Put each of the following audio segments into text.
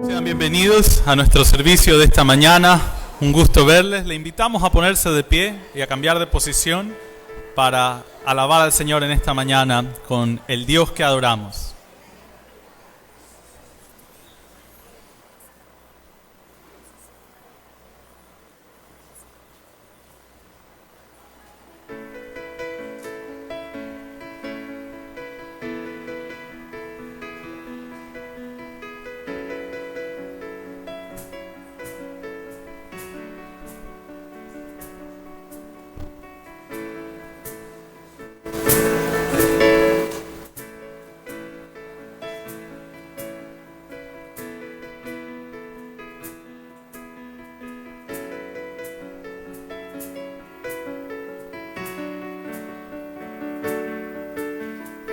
Sean bienvenidos a nuestro servicio de esta mañana. Un gusto verles. Le invitamos a ponerse de pie y a cambiar de posición para alabar al Señor en esta mañana con el Dios que adoramos.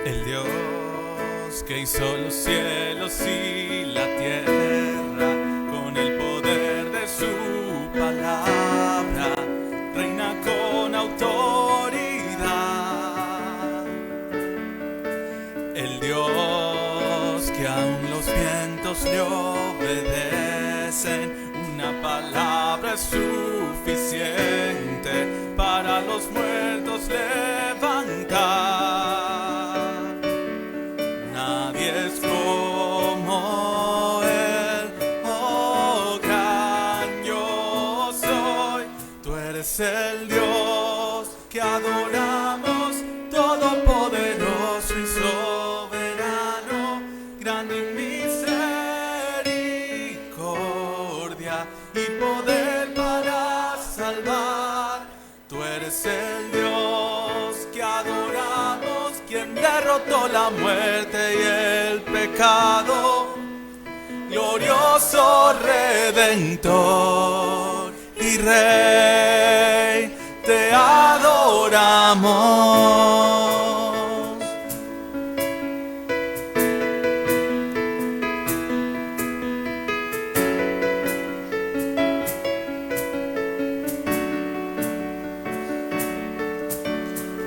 El Dios que hizo los cielos y la tierra, con el poder de su palabra, reina con autoridad. El Dios que aún los vientos le obedecen, una palabra es suficiente para los muertos levantar. Es como Él, oh gran yo soy. Tú eres el Dios que adoramos, todopoderoso y soberano, grande en misericordia y poder para salvar. Tú eres el Dios que adoramos, quien derrotó la muerte y el pecado, glorioso Redentor y Rey, te adoramos.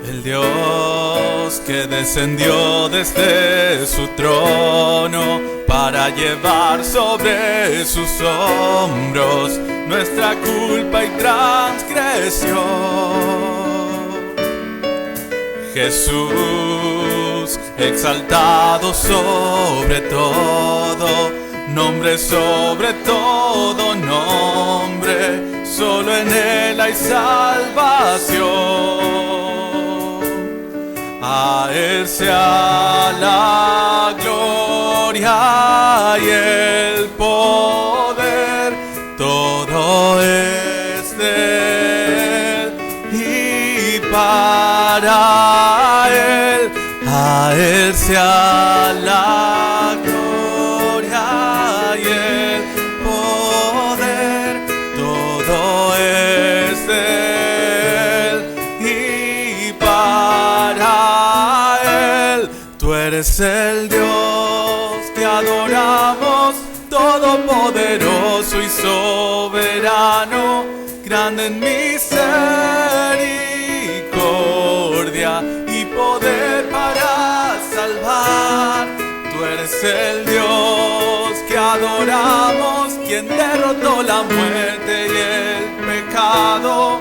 El Dios que descendió desde su trono para llevar sobre sus hombros nuestra culpa y transgresión. Jesús, exaltado sobre todo, nombre sobre todo nombre, solo en Él hay salvación. A Él sea la gloria y el poder, todo es de Él y para Él. A Él sea la gloria y el poder, todo es de Él y para Él. Tú eres el Dios que adoramos, todopoderoso y soberano, grande en misericordia y poder para salvar. Tú eres el Dios que adoramos, quien derrotó la muerte y el pecado,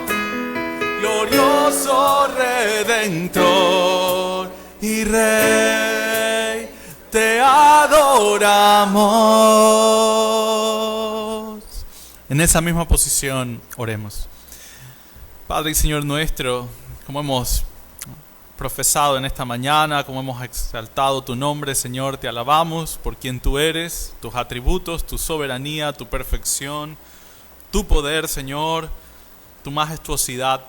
glorioso Redentor y Rey, te adoramos. En esa misma posición oremos. Padre y Señor nuestro, como hemos profesado en esta mañana, como hemos exaltado tu nombre, Señor, te alabamos por quien tú eres, tus atributos, tu soberanía, tu perfección, tu poder, Señor, tu majestuosidad.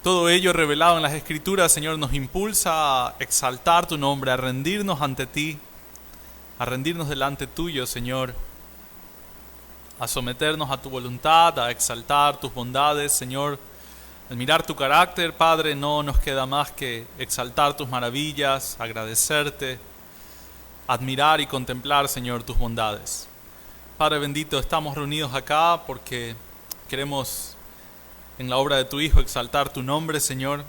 Todo ello revelado en las Escrituras, Señor, nos impulsa a exaltar tu nombre, a rendirnos ante ti, a rendirnos delante tuyo, Señor, a someternos a tu voluntad, a exaltar tus bondades, Señor, Al mirar tu carácter, Padre, no nos queda más que exaltar tus maravillas, agradecerte, admirar y contemplar, Señor, tus bondades. Padre bendito, estamos reunidos acá porque queremos en la obra de tu Hijo exaltar tu nombre, Señor,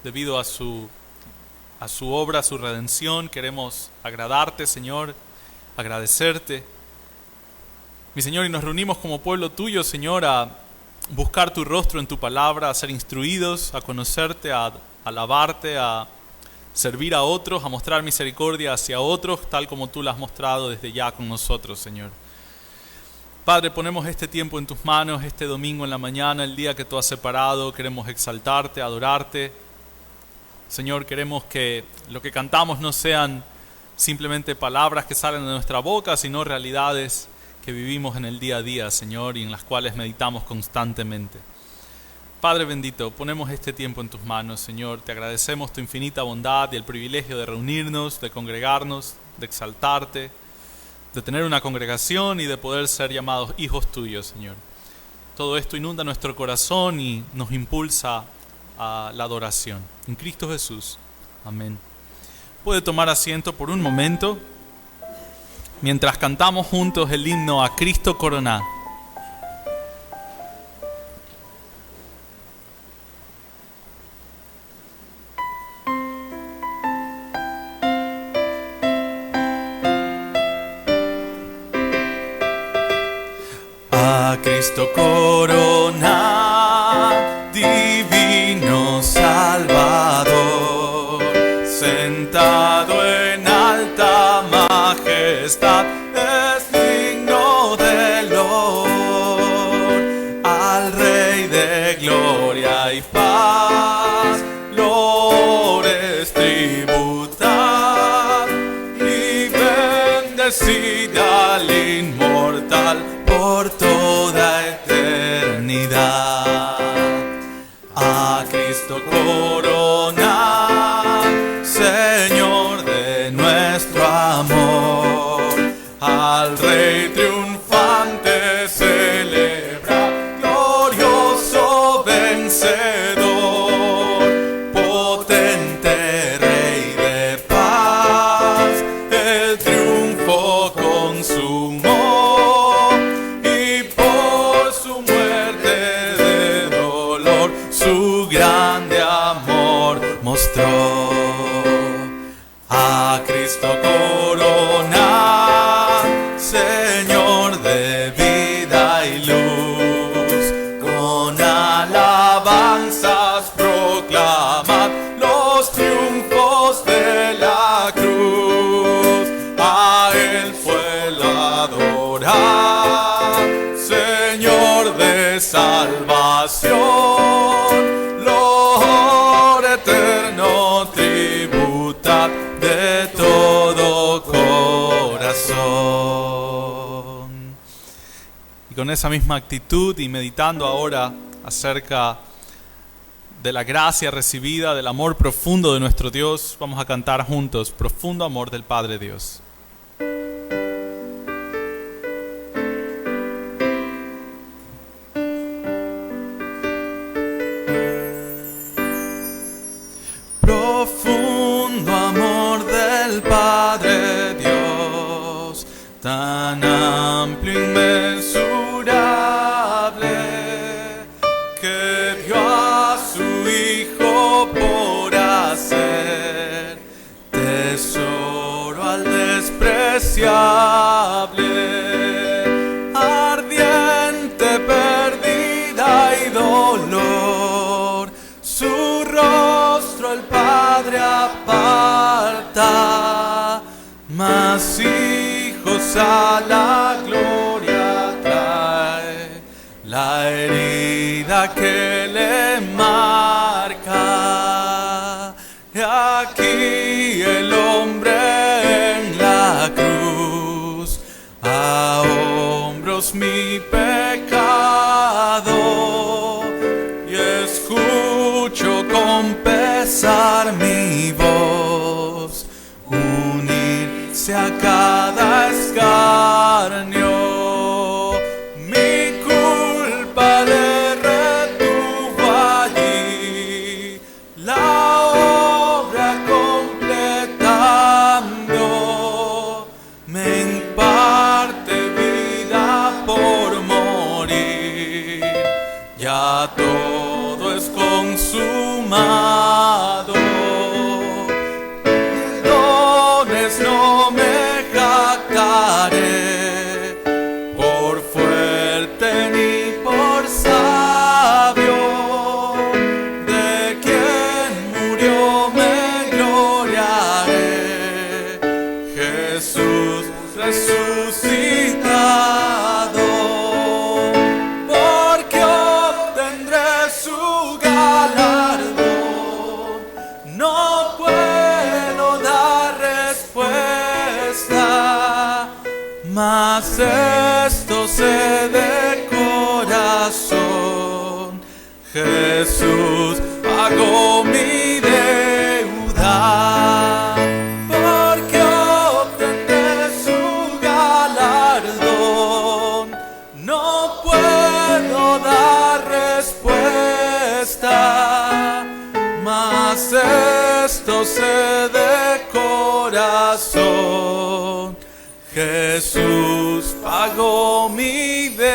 debido a su obra, a su redención. Queremos agradarte, Señor, agradecerte. Mi Señor, y nos reunimos como pueblo tuyo, Señor, a buscar tu rostro en tu palabra, a ser instruidos, a conocerte, a alabarte, a servir a otros, a mostrar misericordia hacia otros, tal como tú la has mostrado desde ya con nosotros, Señor. Padre, ponemos este tiempo en tus manos, este domingo en la mañana, el día que tú has separado. Queremos exaltarte, adorarte. Señor, queremos que lo que cantamos no sean simplemente palabras que salen de nuestra boca, sino realidades que vivimos en el día a día, Señor, y en las cuales meditamos constantemente. Padre bendito, ponemos este tiempo en tus manos, Señor. Te agradecemos tu infinita bondad y el privilegio de reunirnos, de congregarnos, de exaltarte, de tener una congregación y de poder ser llamados hijos tuyos, Señor. Todo esto inunda nuestro corazón y nos impulsa a la adoración. En Cristo Jesús. Amén. Puede tomar asiento por un momento mientras cantamos juntos el himno a Cristo Coroná. A Cristo Coroná, divino Salvador, sentado en alta majestad, es digno de loor. Al Rey de gloria y paz, lores tributad, y bendecid al inmortal por toda eternidad. A Cristo Coroná, Señor de nuestro amor, al Rey triunfante celebra, glorioso vencedor, potente Rey de paz, el triunfo consumó, y por su muerte de dolor su grande amor mostró. A Cristo Coroná, Señor de vida y luz, con alabanzas proclamad los triunfos de la cruz. A Él fue el adorar, Señor de salvación, Lord eterno tributad de todo corazón. Y con esa misma actitud y meditando ahora acerca de la gracia recibida, del amor profundo de nuestro Dios, vamos a cantar juntos Profundo Amor del Padre Dios. Profundo amor del Padre Dios, tan amplio, inmensurable, que dio a su Hijo por hacer tesoro al despreciable, ardiente pérdida y dolor, su rostro el Padre aparta, mas hijos a la gloria trae, la herida que le marca. Y aquí el hombre en la cruz, a hombros mi pecado, y escucho con pesar mi voz unirse a cada escarnio. Mi culpa le retuvo allí amado. Dones no me jactaré, por fuerte ni por sabio, de quien murió me gloriaré, Jesús resucitado, porque obtendré su galardón. No puedo dar respuesta, mas esto sé de corazón: Jesús pagó mi deuda, porque obtendré su galardón. No puedo dar respuesta, mas esto sé de corazón: Jesús pagó mi deuda.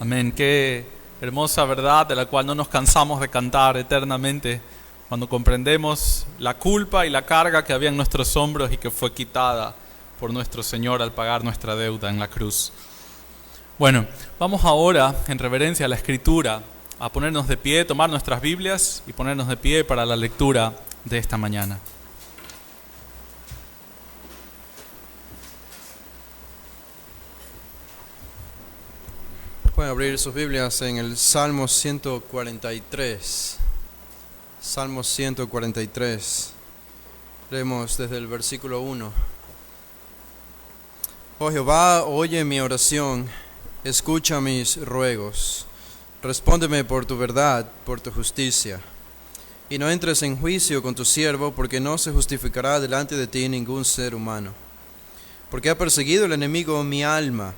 Amén. Qué hermosa verdad de la cual no nos cansamos de cantar eternamente cuando comprendemos la culpa y la carga que había en nuestros hombros y que fue quitada por nuestro Señor al pagar nuestra deuda en la cruz. Bueno, vamos ahora, en reverencia a la Escritura, a ponernos de pie, tomar nuestras Biblias y ponernos de pie para la lectura de esta mañana. Pueden abrir sus Biblias en el Salmo 143. Salmo 143. Leemos desde el versículo 1. Oh Jehová, oye mi oración, escucha mis ruegos. Respóndeme por tu verdad, por tu justicia. Y no entres en juicio con tu siervo, porque no se justificará delante de ti ningún ser humano. Porque ha perseguido el enemigo mi alma,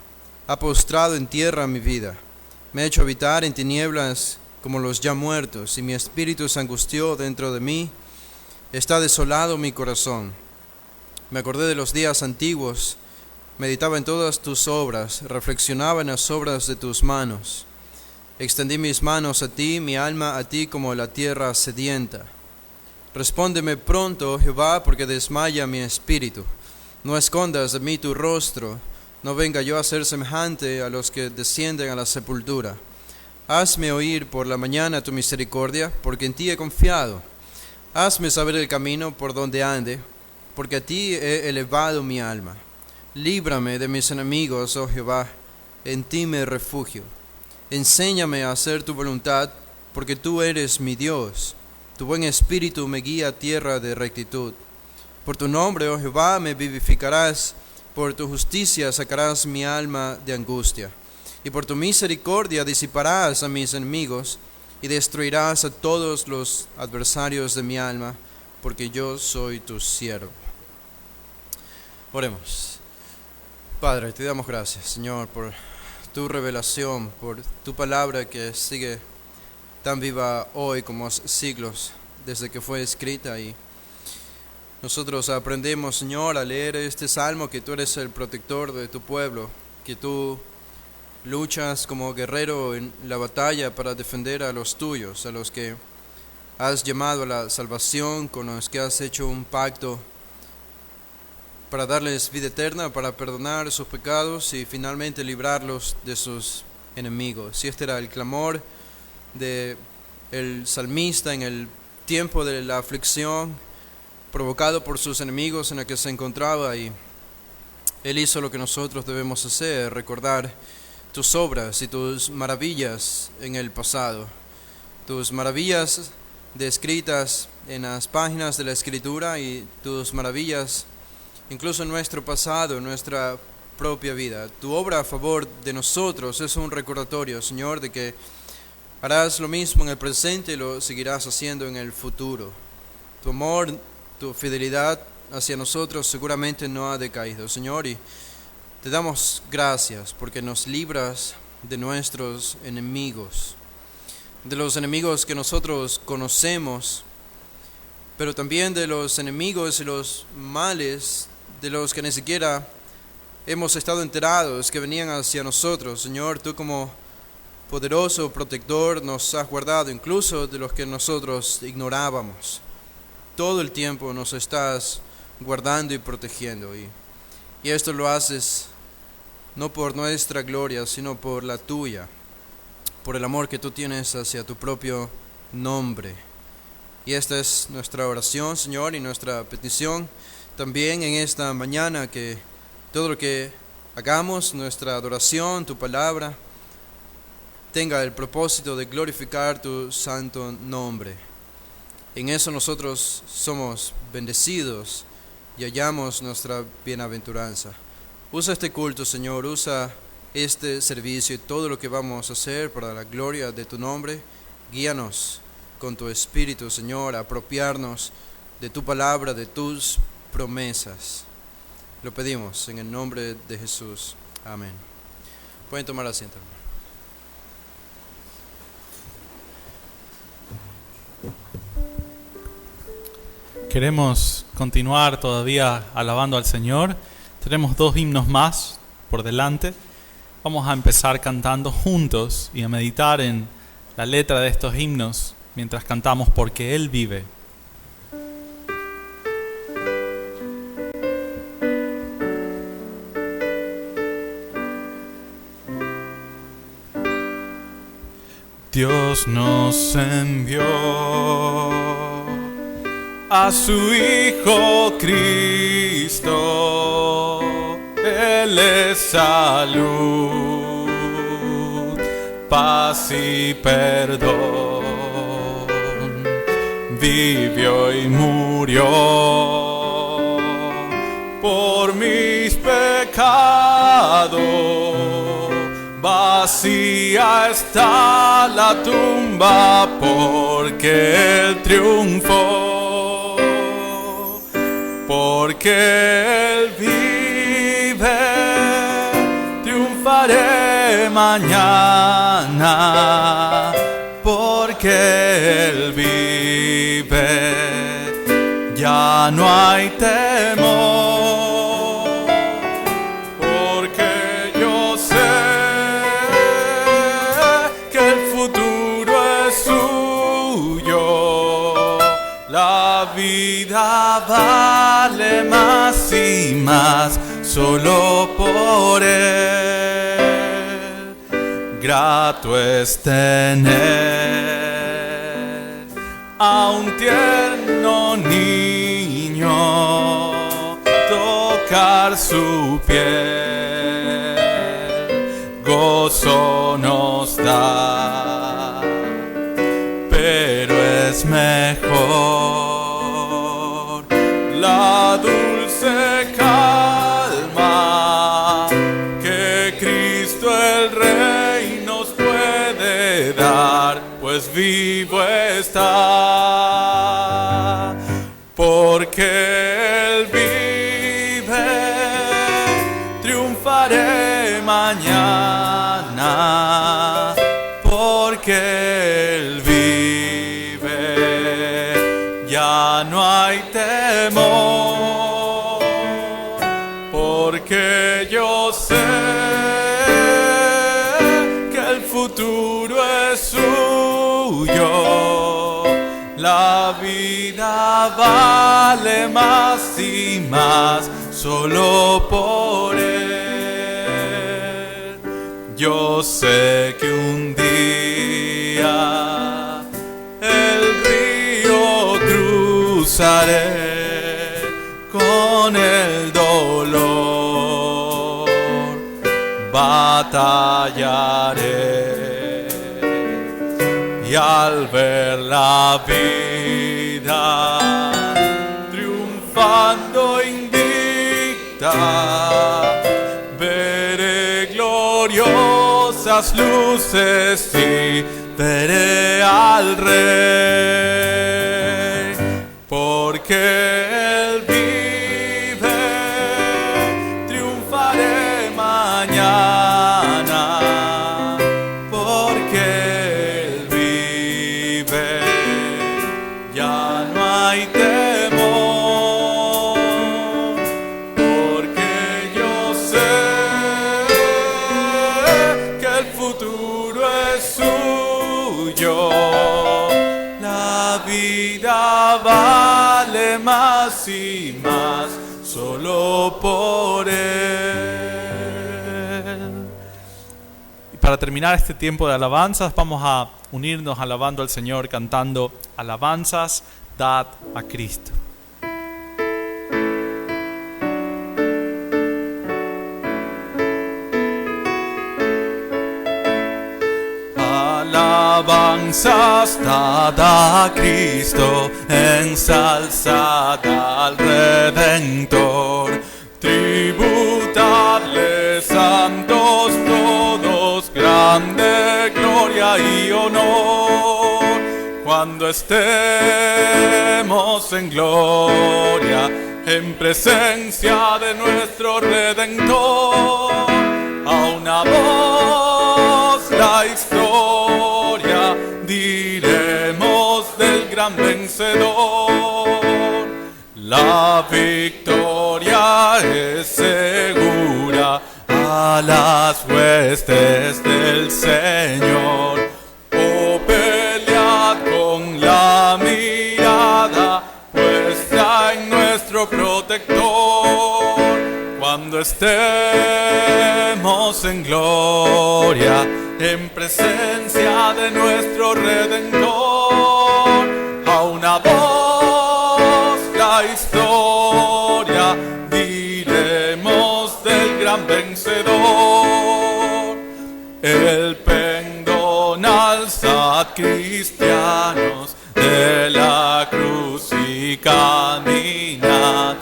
ha postrado en tierra mi vida. Me ha hecho habitar en tinieblas como los ya muertos, y mi espíritu se angustió dentro de mí. Está desolado mi corazón. Me acordé de los días antiguos, meditaba en todas tus obras, reflexionaba en las obras de tus manos. Extendí mis manos a ti, mi alma a ti como la tierra sedienta. Respóndeme pronto, Jehová, porque desmaya mi espíritu. No escondas de mí tu rostro, no venga yo a ser semejante a los que descienden a la sepultura. Hazme oír por la mañana tu misericordia, porque en ti he confiado. Hazme saber el camino por donde ande, porque a ti he elevado mi alma. Líbrame de mis enemigos, oh Jehová, en ti me refugio. Enséñame a hacer tu voluntad, porque tú eres mi Dios. Tu buen espíritu me guía a tierra de rectitud. Por tu nombre, oh Jehová, me vivificarás. Por tu justicia sacarás mi alma de angustia. Y por tu misericordia disiparás a mis enemigos y destruirás a todos los adversarios de mi alma, porque yo soy tu siervo. Oremos. Padre, te damos gracias, Señor, por tu revelación, por tu palabra que sigue tan viva hoy como siglos desde que fue escrita. Y nosotros aprendemos, Señor, a leer este salmo que tú eres el protector de tu pueblo, que tú luchas como guerrero en la batalla para defender a los tuyos, a los que has llamado a la salvación, con los que has hecho un pacto para darles vida eterna, para perdonar sus pecados y finalmente librarlos de sus enemigos. Y este era el clamor del salmista en el tiempo de la aflicción provocado por sus enemigos en el que se encontraba, y él hizo lo que nosotros debemos hacer: recordar tus obras y tus maravillas en el pasado, tus maravillas descritas en las páginas de la Escritura y tus maravillas incluso en nuestro pasado, en nuestra propia vida. Tu obra a favor de nosotros es un recordatorio, Señor, de que harás lo mismo en el presente y lo seguirás haciendo en el futuro. Tu amor, tu fidelidad hacia nosotros seguramente no ha decaído, Señor, y te damos gracias porque nos libras de nuestros enemigos, de los enemigos que nosotros conocemos, pero también de los enemigos y los males de los que ni siquiera hemos estado enterados que venían hacia nosotros. Señor, tú como poderoso protector nos has guardado, incluso de los que nosotros ignorábamos. Todo el tiempo nos estás guardando y protegiendo. Y esto lo haces no por nuestra gloria, sino por la tuya, por el amor que tú tienes hacia tu propio nombre. Y esta es nuestra oración, Señor, y nuestra petición también en esta mañana, que todo lo que hagamos, nuestra adoración, tu palabra, tenga el propósito de glorificar tu santo nombre. En eso nosotros somos bendecidos y hallamos nuestra bienaventuranza. Usa este culto, Señor, usa este servicio y todo lo que vamos a hacer para la gloria de tu nombre. Guíanos con tu Espíritu, Señor, a apropiarnos de tu palabra, de tus promesas. Lo pedimos en el nombre de Jesús. Amén. Pueden tomar asiento, hermano. Queremos continuar todavía alabando al Señor. Tenemos 2 himnos más por delante. Vamos a empezar cantando juntos y a meditar en la letra de estos himnos mientras cantamos Porque Él vive. Dios nos envió a su Hijo Cristo, Él es salud, paz y perdón, vivió y murió por mis pecados. Vacía está la tumba porque Él triunfó, porque Él vive, triunfaré mañana, porque Él vive, ya no hay temor. Vale más y más solo por Él. Grato es tener a un tierno niño, tocar su piel, gozo nos da, pero es mejor la dulce calma que Cristo el Rey nos puede dar, pues vivo está, porque Él vive, triunfaré mañana, porque Él vive, ya no hay temor, porque yo sé que el futuro es suyo, la vida vale más y más solo por Él. Yo sé que un día el río cruzaré con el dolor, batallaré y al ver la vida triunfando invicta, veré gloriosas luces y veré al Rey, porque Él vive, triunfaré mañana, porque Él vive, ya no hay temor, porque yo sé que el futuro es vale más y más solo por Él. Y para terminar este tiempo de alabanzas, vamos a unirnos alabando al Señor, cantando alabanzas, dad a Cristo. Alabanzas dad a Cristo, ensalzad al Redentor, tributadle santos todos, grande gloria y honor. Cuando estemos en gloria, en presencia de nuestro Redentor, a una voz la historia diremos del gran vencedor. La victoria es segura a las huestes del Señor. Oh, pelead con la mirada puesta en nuestro protector. Cuando estemos en gloria, en presencia de nuestro Redentor, a una voz la historia diremos del gran vencedor. El pendón alzad, cristianos, de la cruz y caminad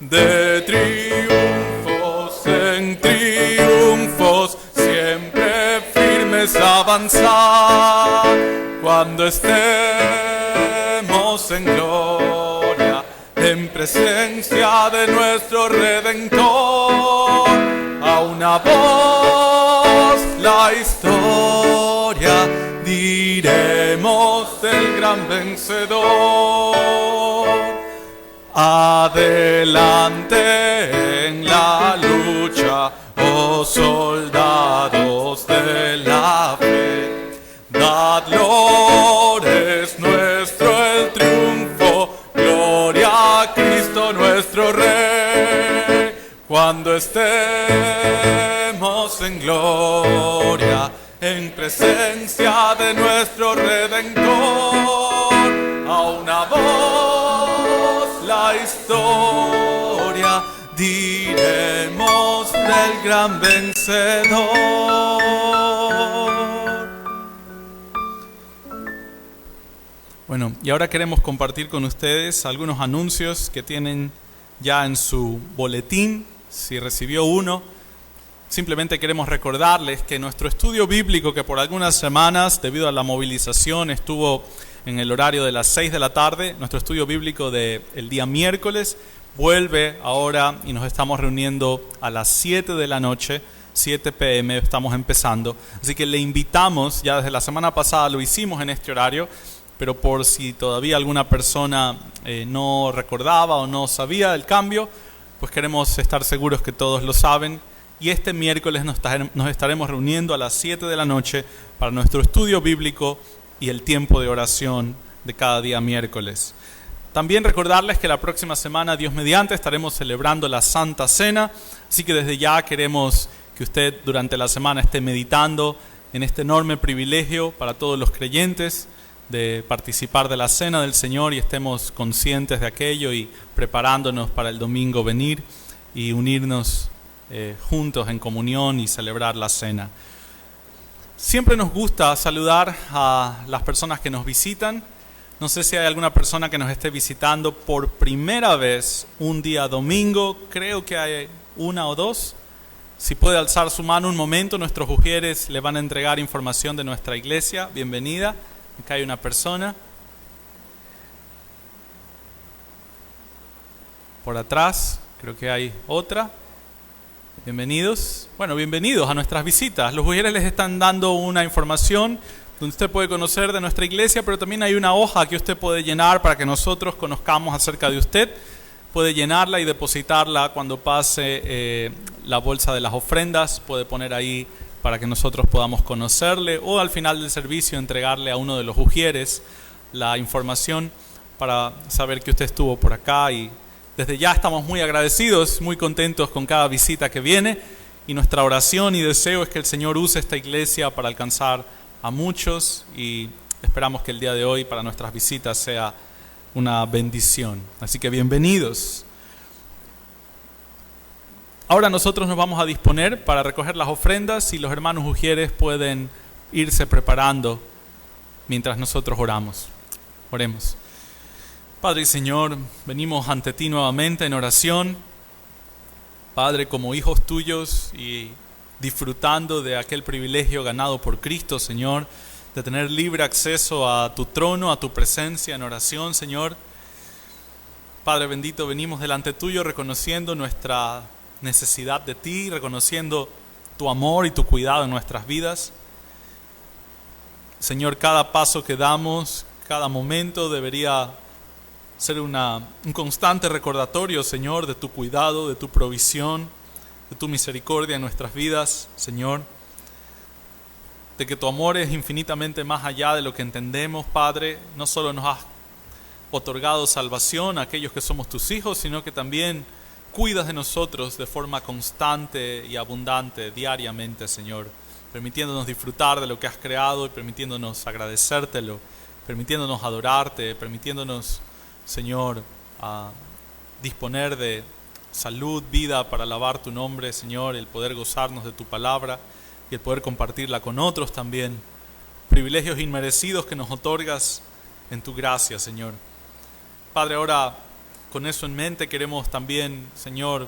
de triunfos en triunfos, siempre firmes avanzar. Cuando estemos en gloria, en presencia de nuestro Redentor, a una voz la historia diremos del gran vencedor. Adelante en la lucha, oh soldados de la fe, dadlo es nuestro el triunfo, gloria a Cristo nuestro Rey. Cuando estemos en gloria, en presencia de nuestro Redentor, a una voz la historia diremos del gran vencedor. Bueno, y ahora queremos compartir con ustedes algunos anuncios que tienen ya en su boletín, si recibió uno. Simplemente queremos recordarles que nuestro estudio bíblico, que por algunas semanas, debido a la movilización, estuvo en el horario de las 6 de la tarde, nuestro estudio bíblico del día miércoles, vuelve ahora y nos estamos reuniendo a las 7 de la noche, 7 p.m. estamos empezando. Así que le invitamos, ya desde la semana pasada lo hicimos en este horario, pero por si todavía alguna persona no recordaba o no sabía el cambio, pues queremos estar seguros que todos lo saben. Y este miércoles nos estaremos reuniendo a las 7 de la noche para nuestro estudio bíblico y el tiempo de oración de cada día miércoles. También recordarles que la próxima semana, Dios mediante, estaremos celebrando la Santa Cena. Así que desde ya queremos que usted durante la semana esté meditando en este enorme privilegio para todos los creyentes de participar de la Cena del Señor y estemos conscientes de aquello y preparándonos para el domingo venir y unirnos juntos en comunión y celebrar la cena. Siempre nos gusta saludar a las personas que nos visitan. No sé si hay alguna persona que nos esté visitando por primera vez un día domingo. Creo que hay una o dos. Si puede alzar su mano un momento, nuestros ujieres le van a entregar información de nuestra iglesia. Bienvenida. Acá hay una persona. Por atrás creo que hay otra. Bienvenidos. Bueno, bienvenidos a nuestras visitas. Los ujieres les están dando una información donde usted puede conocer de nuestra iglesia, pero también hay una hoja que usted puede llenar para que nosotros conozcamos acerca de usted. Puede llenarla y depositarla cuando pase la bolsa de las ofrendas. Puede poner ahí para que nosotros podamos conocerle, o al final del servicio entregarle a uno de los ujieres la información para saber que usted estuvo por acá y desde ya estamos muy agradecidos, muy contentos con cada visita que viene y nuestra oración y deseo es que el Señor use esta iglesia para alcanzar a muchos y esperamos que el día de hoy para nuestras visitas sea una bendición. Así que bienvenidos. Ahora nosotros nos vamos a disponer para recoger las ofrendas y los hermanos ujieres pueden irse preparando mientras nosotros oramos. Oremos. Padre y Señor, venimos ante ti nuevamente en oración. Padre, como hijos tuyos y disfrutando de aquel privilegio ganado por Cristo, Señor, de tener libre acceso a tu trono, a tu presencia en oración, Señor. Padre bendito, venimos delante tuyo reconociendo nuestra necesidad de ti, reconociendo tu amor y tu cuidado en nuestras vidas. Señor, cada paso que damos, cada momento debería ser un constante recordatorio, Señor, de tu cuidado, de tu provisión, de tu misericordia en nuestras vidas, Señor. De que tu amor es infinitamente más allá de lo que entendemos, Padre. No solo nos has otorgado salvación a aquellos que somos tus hijos, sino que también cuidas de nosotros de forma constante y abundante, diariamente, Señor, permitiéndonos disfrutar de lo que has creado y permitiéndonos agradecértelo, permitiéndonos adorarte, permitiéndonos, Señor, disponer de salud, vida para alabar tu nombre, Señor, el poder gozarnos de tu palabra y el poder compartirla con otros también. Privilegios inmerecidos que nos otorgas en tu gracia, Señor. Padre, ahora con eso en mente queremos también, Señor,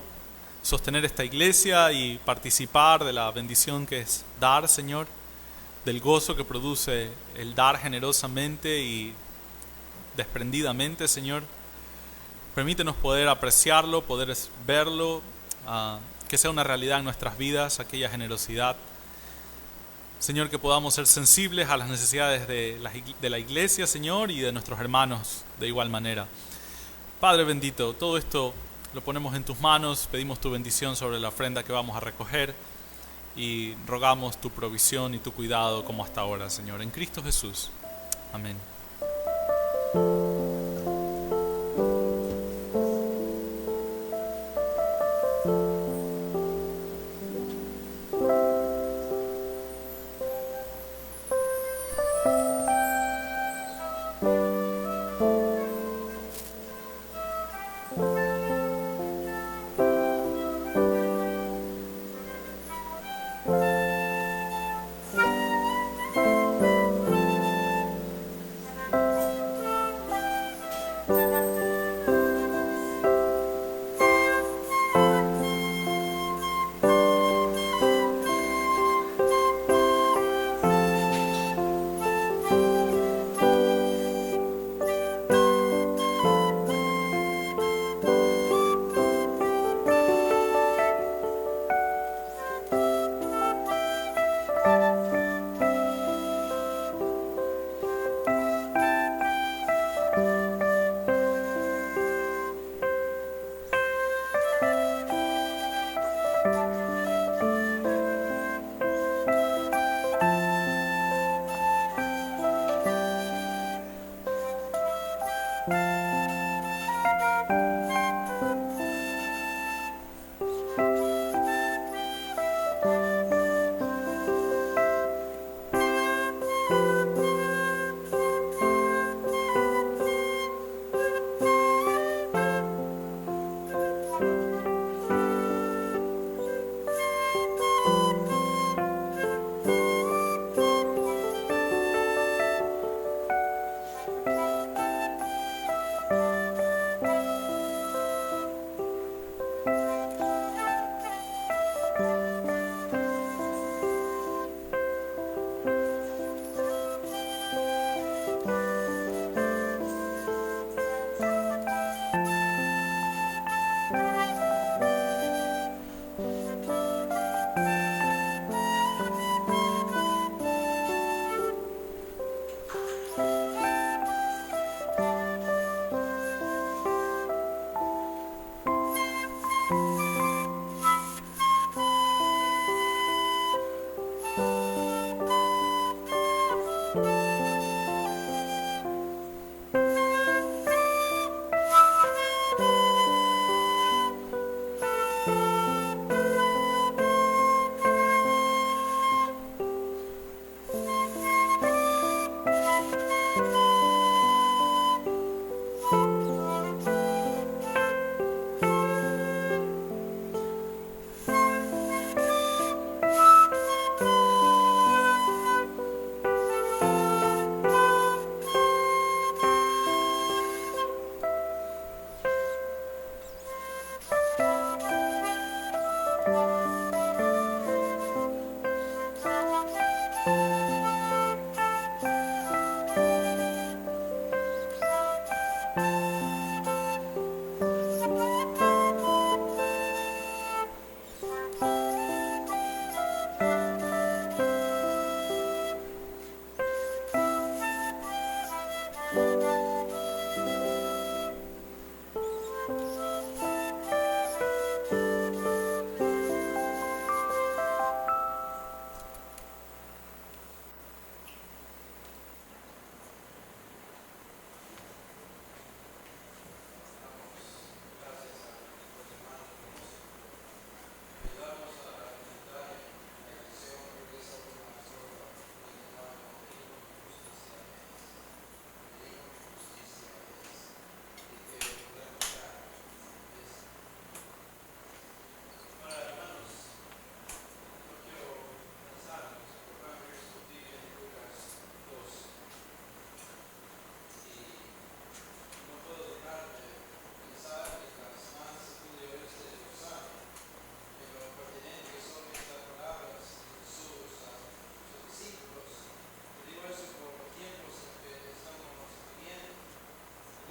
sostener esta iglesia y participar de la bendición que es dar, Señor, del gozo que produce el dar generosamente y desprendidamente, Señor. Permítenos poder apreciarlo, poder verlo, que sea una realidad en nuestras vidas, aquella generosidad. Señor, que podamos ser sensibles a las necesidades de la iglesia, Señor, y de nuestros hermanos de igual manera. Padre bendito, todo esto lo ponemos en tus manos, pedimos tu bendición sobre la ofrenda que vamos a recoger y rogamos tu provisión y tu cuidado como hasta ahora, Señor. En Cristo Jesús. Amén.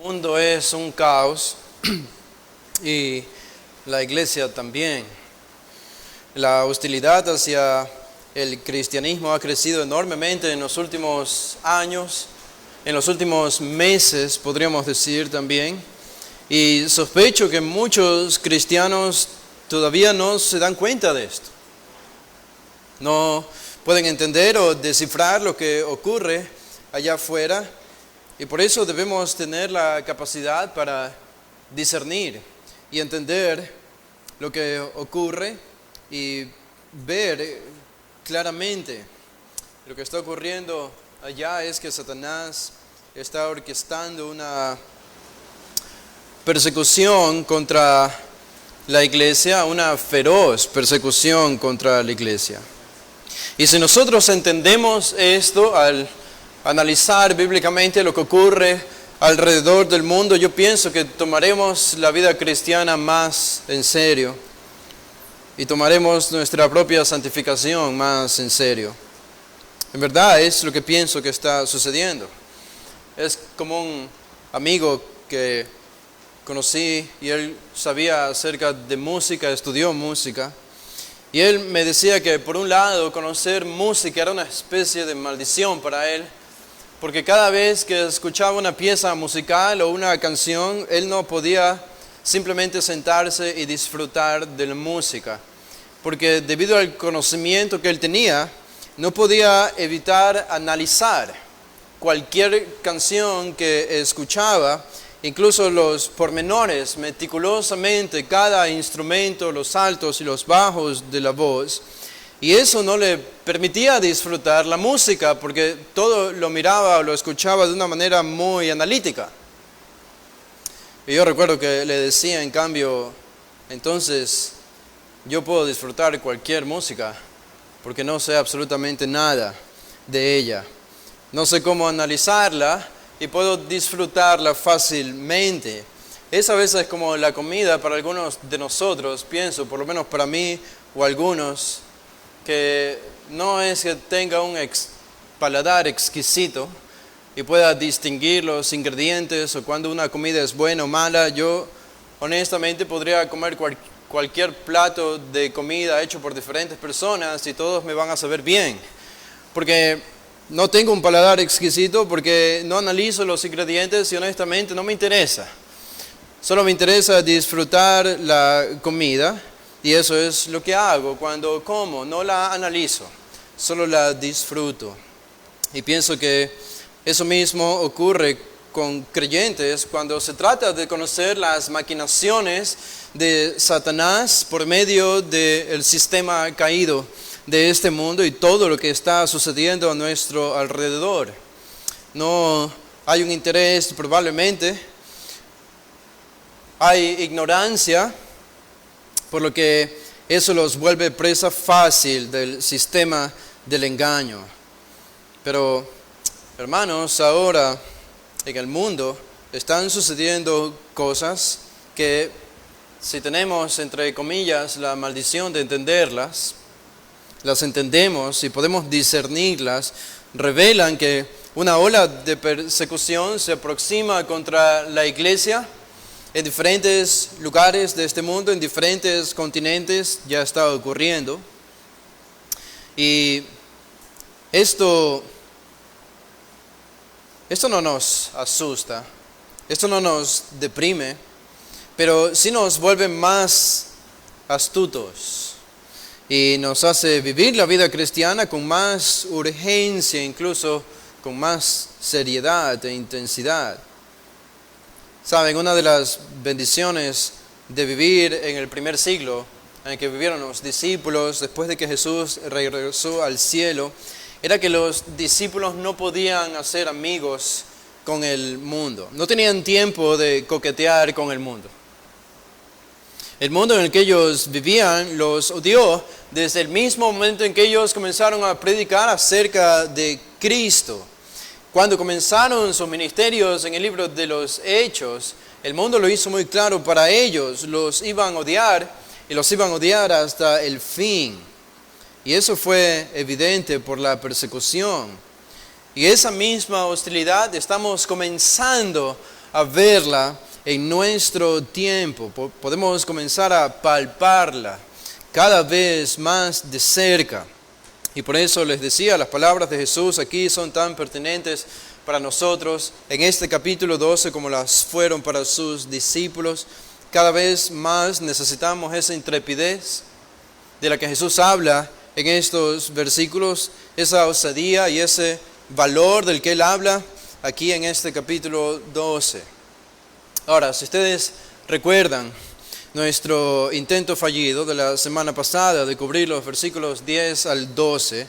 El mundo es un caos y la iglesia también. La hostilidad hacia el cristianismo ha crecido enormemente en los últimos años, en los últimos meses, podríamos decir también. Y sospecho que muchos cristianos todavía no se dan cuenta de esto. No pueden entender o descifrar lo que ocurre allá afuera. Y por eso debemos tener la capacidad para discernir y entender lo que ocurre y ver claramente lo que está ocurriendo allá es que Satanás está orquestando una persecución contra la iglesia, una feroz persecución contra la iglesia. Y si nosotros entendemos esto al analizar bíblicamente lo que ocurre alrededor del mundo, yo pienso que tomaremos la vida cristiana más en serio y tomaremos nuestra propia santificación más en serio. En verdad es lo que pienso que está sucediendo. Es como un amigo que conocí y él sabía acerca de música, estudió música. Y él me decía que por un lado conocer música era una especie de maldición para él, porque cada vez que escuchaba una pieza musical o una canción, él no podía simplemente sentarse y disfrutar de la música, porque debido al conocimiento que él tenía, no podía evitar analizar cualquier canción que escuchaba, incluso los pormenores, meticulosamente, cada instrumento, los altos y los bajos de la voz. Y eso no le permitía disfrutar la música, porque todo lo miraba o lo escuchaba de una manera muy analítica. Y yo recuerdo que le decía, en cambio, entonces yo puedo disfrutar cualquier música, porque no sé absolutamente nada de ella. No sé cómo analizarla y puedo disfrutarla fácilmente. Esa a veces es como la comida para algunos de nosotros, pienso, por lo menos para mí o algunos, que no es que tenga un paladar exquisito y pueda distinguir los ingredientes o cuando una comida es buena o mala. Yo honestamente podría comer cualquier plato de comida hecho por diferentes personas y todos me van a saber bien, porque no tengo un paladar exquisito, porque no analizo los ingredientes y honestamente no me interesa. Solo me interesa disfrutar la comida. Y eso es lo que hago cuando como, no la analizo, solo la disfruto. Y pienso que eso mismo ocurre con creyentes cuando se trata de conocer las maquinaciones de Satanás por medio del sistema caído de este mundo y todo lo que está sucediendo a nuestro alrededor. No hay un interés, probablemente, hay ignorancia, por lo que eso los vuelve presa fácil del sistema del engaño. Pero, hermanos, ahora en el mundo están sucediendo cosas que, si tenemos, entre comillas, la maldición de entenderlas, las entendemos y podemos discernirlas, revelan que una ola de persecución se aproxima contra la iglesia. En diferentes lugares de este mundo, en diferentes continentes, ya está ocurriendo. Y esto no nos asusta, esto no nos deprime, pero sí nos vuelve más astutos y nos hace vivir la vida cristiana con más urgencia, incluso con más seriedad e intensidad. Saben, una de las bendiciones de vivir en el primer siglo, en el que vivieron los discípulos después de que Jesús regresó al cielo, era que los discípulos no podían hacer amigos con el mundo. No tenían tiempo de coquetear con el mundo. El mundo en el que ellos vivían los odió desde el mismo momento en que ellos comenzaron a predicar acerca de Cristo. Cuando comenzaron sus ministerios en el libro de los Hechos, el mundo lo hizo muy claro para ellos. Los iban a odiar y los iban a odiar hasta el fin. Y eso fue evidente por la persecución. Y esa misma hostilidad estamos comenzando a verla en nuestro tiempo. Podemos comenzar a palparla cada vez más de cerca. Y por eso les decía, las palabras de Jesús aquí son tan pertinentes para nosotros en este capítulo 12 como las fueron para sus discípulos. Cada vez más necesitamos esa intrepidez de la que Jesús habla en estos versículos, esa osadía y ese valor del que Él habla aquí en este capítulo 12. Ahora, si ustedes recuerdan nuestro intento fallido de la semana pasada de cubrir los versículos 10 al 12,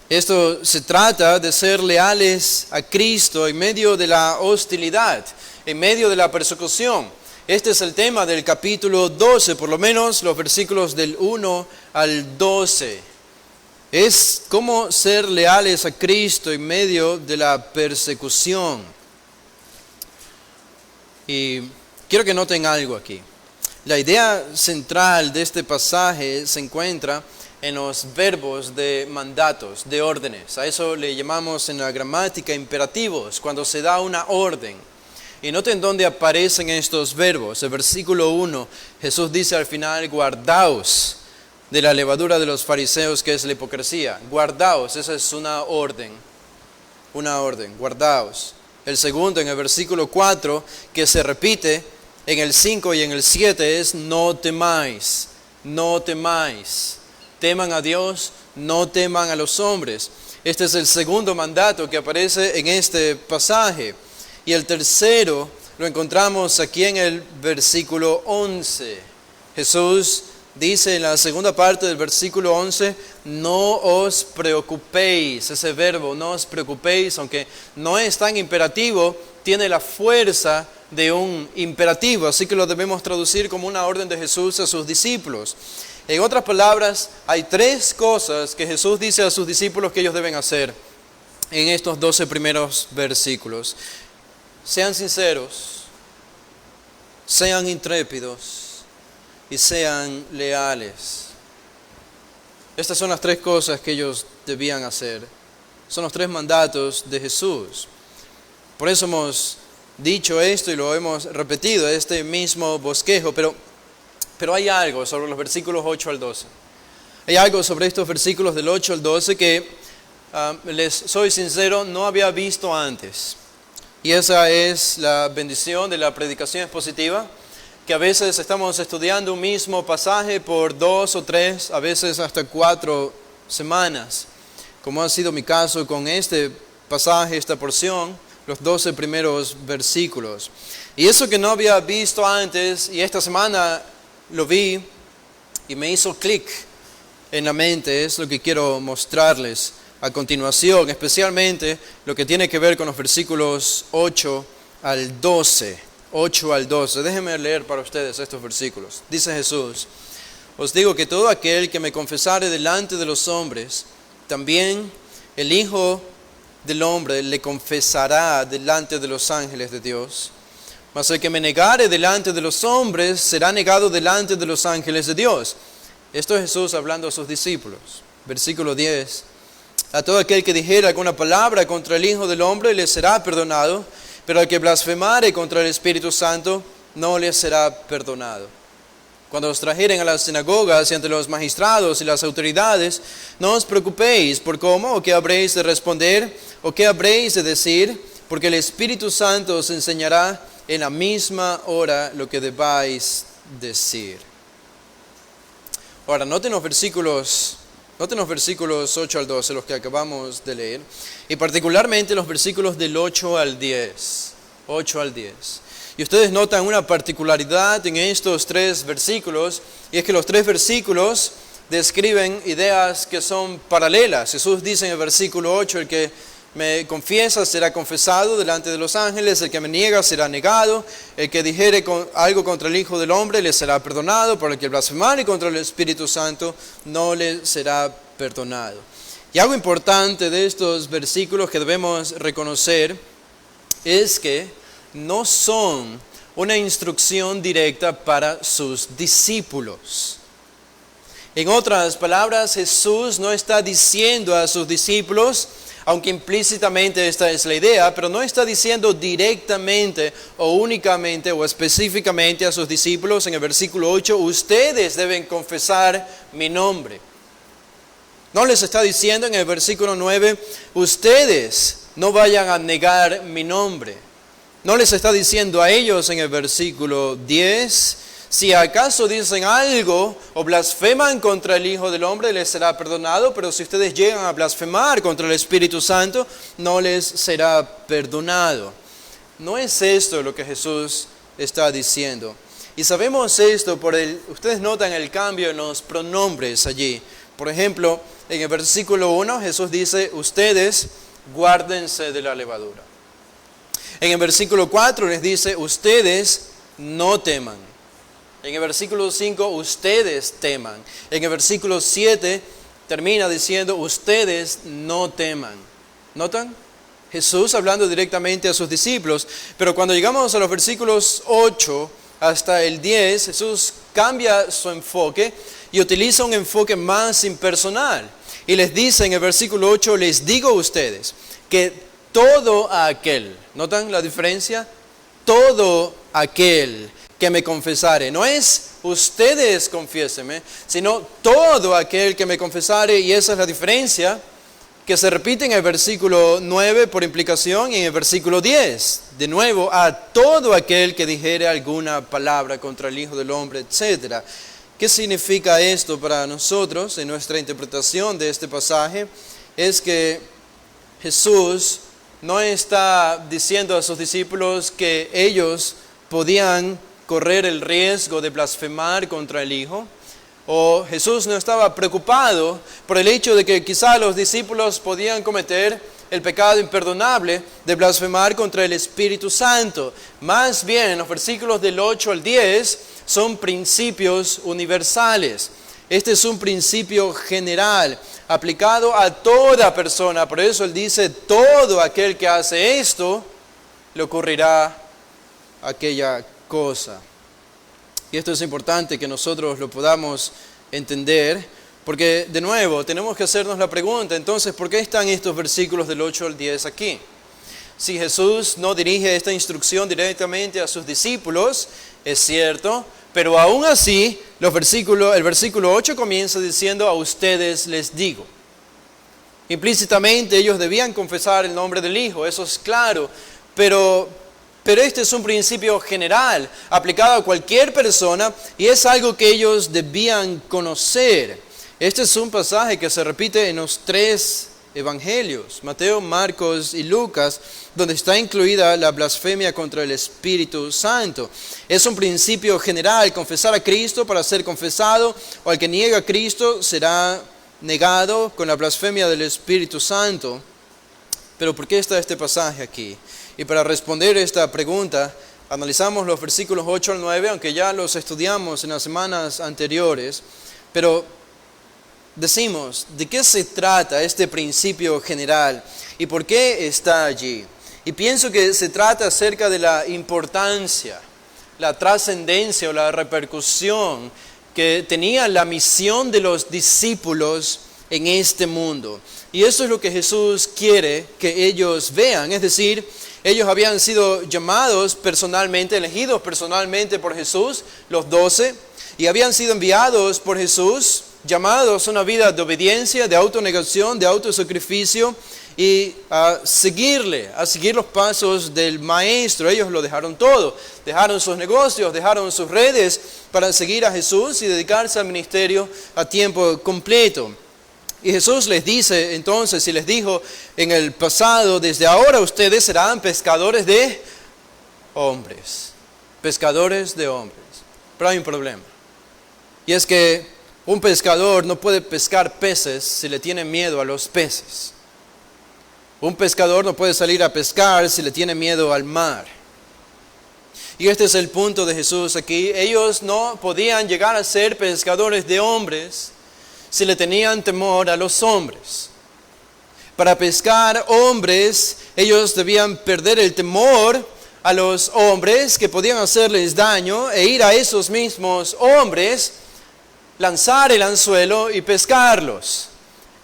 esto se trata de ser leales a Cristo en medio de la hostilidad, en medio de la persecución. Este es el tema del capítulo 12, por lo menos los versículos del 1 al 12. Es cómo ser leales a Cristo en medio de la persecución. Y quiero que noten algo aquí. La idea central de este pasaje se encuentra en los verbos de mandatos, de órdenes. A eso le llamamos en la gramática imperativos, cuando se da una orden. Y noten dónde aparecen estos verbos. El versículo 1, Jesús dice al final, guardaos de la levadura de los fariseos, que es la hipocresía. Guardaos, esa es una orden, guardaos. El segundo, en el versículo 4, que se repite en el 5 y en el 7, es no temáis, no temáis. Teman a Dios, no teman a los hombres. Este es el segundo mandato que aparece en este pasaje. Y el tercero lo encontramos aquí en el versículo 11. Jesús dice en la segunda parte del versículo 11, no os preocupéis. Ese verbo, no os preocupéis, aunque no es tan imperativo, tiene la fuerza de un imperativo, así que lo debemos traducir como una orden de Jesús a sus discípulos. En otras palabras, hay tres cosas que Jesús dice a sus discípulos que ellos deben hacer en estos 12 primeros versículos. Sean sinceros, sean intrépidos y sean leales. Estas son las tres cosas que ellos debían hacer. Son los tres mandatos de Jesús. Por eso hemos dicho esto y lo hemos repetido, este mismo bosquejo, pero hay algo sobre los versículos 8 al 12. Hay algo sobre estos versículos del 8 al 12 que, les soy sincero, no había visto antes. Y esa es la bendición de la predicación expositiva, que a veces estamos estudiando un mismo pasaje por 2 o 3, a veces hasta 4 semanas, como ha sido mi caso con este pasaje, esta porción, los 12 primeros versículos. Y eso que no había visto antes, y esta semana lo vi y me hizo clic en la mente, es lo que quiero mostrarles a continuación, especialmente lo que tiene que ver con los versículos 8 al 12. 8 al 12. Déjenme leer para ustedes estos versículos. Dice Jesús, os digo que todo aquel que me confesare delante de los hombres, también el Hijo del Hombre le confesará delante de los ángeles de Dios. Mas el que me negare delante de los hombres, será negado delante de los ángeles de Dios. Esto es Jesús hablando a sus discípulos. Versículo 10. A todo aquel que dijere alguna palabra contra el Hijo del Hombre le será perdonado, pero al que blasfemare contra el Espíritu Santo no le será perdonado. Cuando os trajeren a las sinagogas y ante los magistrados y las autoridades, no os preocupéis por cómo o qué habréis de responder o qué habréis de decir, porque el Espíritu Santo os enseñará en la misma hora lo que debáis decir. Ahora, noten los versículos 8 al 12, los que acabamos de leer, y particularmente los versículos del 8 al 10. 8 al 10. Y ustedes notan una particularidad en estos tres versículos, y es que los tres versículos describen ideas que son paralelas. Jesús dice en el versículo 8, el que me confiesa será confesado delante de los ángeles, el que me niega será negado, el que dijere algo contra el Hijo del Hombre le será perdonado, pero el que blasfemare contra el Espíritu Santo no le será perdonado. Y algo importante de estos versículos que debemos reconocer es que no son una instrucción directa para sus discípulos. En otras palabras, Jesús no está diciendo a sus discípulos, aunque implícitamente esta es la idea, pero no está diciendo directamente o únicamente o específicamente a sus discípulos en el versículo 8, ustedes deben confesar mi nombre. No les está diciendo en el versículo 9, ustedes no vayan a negar mi nombre. No les está diciendo a ellos en el versículo 10, si acaso dicen algo o blasfeman contra el Hijo del Hombre, les será perdonado, pero si ustedes llegan a blasfemar contra el Espíritu Santo, no les será perdonado. No es esto lo que Jesús está diciendo. Y sabemos esto ustedes notan el cambio en los pronombres allí. Por ejemplo, en el versículo 1 Jesús dice, ustedes guárdense de la levadura. En el versículo 4 les dice, ustedes no teman. En el versículo 5, ustedes teman. En el versículo 7 termina diciendo, ustedes no teman. ¿Notan? Jesús hablando directamente a sus discípulos. Pero cuando llegamos a los versículos 8 hasta el 10, Jesús cambia su enfoque y utiliza un enfoque más impersonal. Y les dice en el versículo 8, les digo a ustedes que todo aquel, ¿notan la diferencia? Todo aquel que me confesare, no es ustedes confiésenme, sino todo aquel que me confesare, y esa es la diferencia que se repite en el versículo 9 por implicación y en el versículo 10. De nuevo, a todo aquel que dijere alguna palabra contra el Hijo del Hombre, etc. ¿Qué significa esto para nosotros en nuestra interpretación de este pasaje? Es que Jesús no está diciendo a sus discípulos que ellos podían correr el riesgo de blasfemar contra el Hijo, o Jesús no estaba preocupado por el hecho de que quizá los discípulos podían cometer el pecado imperdonable de blasfemar contra el Espíritu Santo. Más bien, los versículos del 8 al 10 son principios universales. Este es un principio general, aplicado a toda persona. Por eso Él dice, todo aquel que hace esto, le ocurrirá aquella cosa. Y esto es importante que nosotros lo podamos entender, porque de nuevo tenemos que hacernos la pregunta, entonces, ¿por qué están estos versículos del 8 al 10 aquí? Si Jesús no dirige esta instrucción directamente a sus discípulos, es cierto, pero aún así, el versículo 8 comienza diciendo, a ustedes les digo. Implícitamente ellos debían confesar el nombre del Hijo, eso es claro, pero este es un principio general, aplicado a cualquier persona, y es algo que ellos debían conocer. Este es un pasaje que se repite en los 3 evangelios, Mateo, Marcos y Lucas, donde está incluida la blasfemia contra el Espíritu Santo. Es un principio general, confesar a Cristo para ser confesado, o al que niega a Cristo será negado con la blasfemia del Espíritu Santo. Pero ¿por qué está este pasaje aquí? Y para responder esta pregunta, analizamos los versículos 8 al 9, aunque ya los estudiamos en las semanas anteriores, pero decimos, ¿de qué se trata este principio general y por qué está allí? Y pienso que se trata acerca de la importancia, la trascendencia o la repercusión que tenía la misión de los discípulos en este mundo. Y eso es lo que Jesús quiere que ellos vean, es decir, ellos habían sido llamados personalmente, elegidos personalmente por Jesús, los 12, y habían sido enviados por Jesús, llamados a una vida de obediencia, de autonegación, de autosacrificio, y a seguir los pasos del Maestro. Ellos lo dejaron todo, dejaron sus negocios, dejaron sus redes para seguir a Jesús y dedicarse al ministerio a tiempo completo. Y Jesús les dice entonces, y les dijo en el pasado, desde ahora ustedes serán pescadores de hombres. Pescadores de hombres. Pero hay un problema. Y es que un pescador no puede pescar peces si le tiene miedo a los peces. Un pescador no puede salir a pescar si le tiene miedo al mar. Y este es el punto de Jesús aquí. Ellos no podían llegar a ser pescadores de hombres si le tenían temor a los hombres. Para pescar hombres, ellos debían perder el temor a los hombres que podían hacerles daño e ir a esos mismos hombres, lanzar el anzuelo y pescarlos,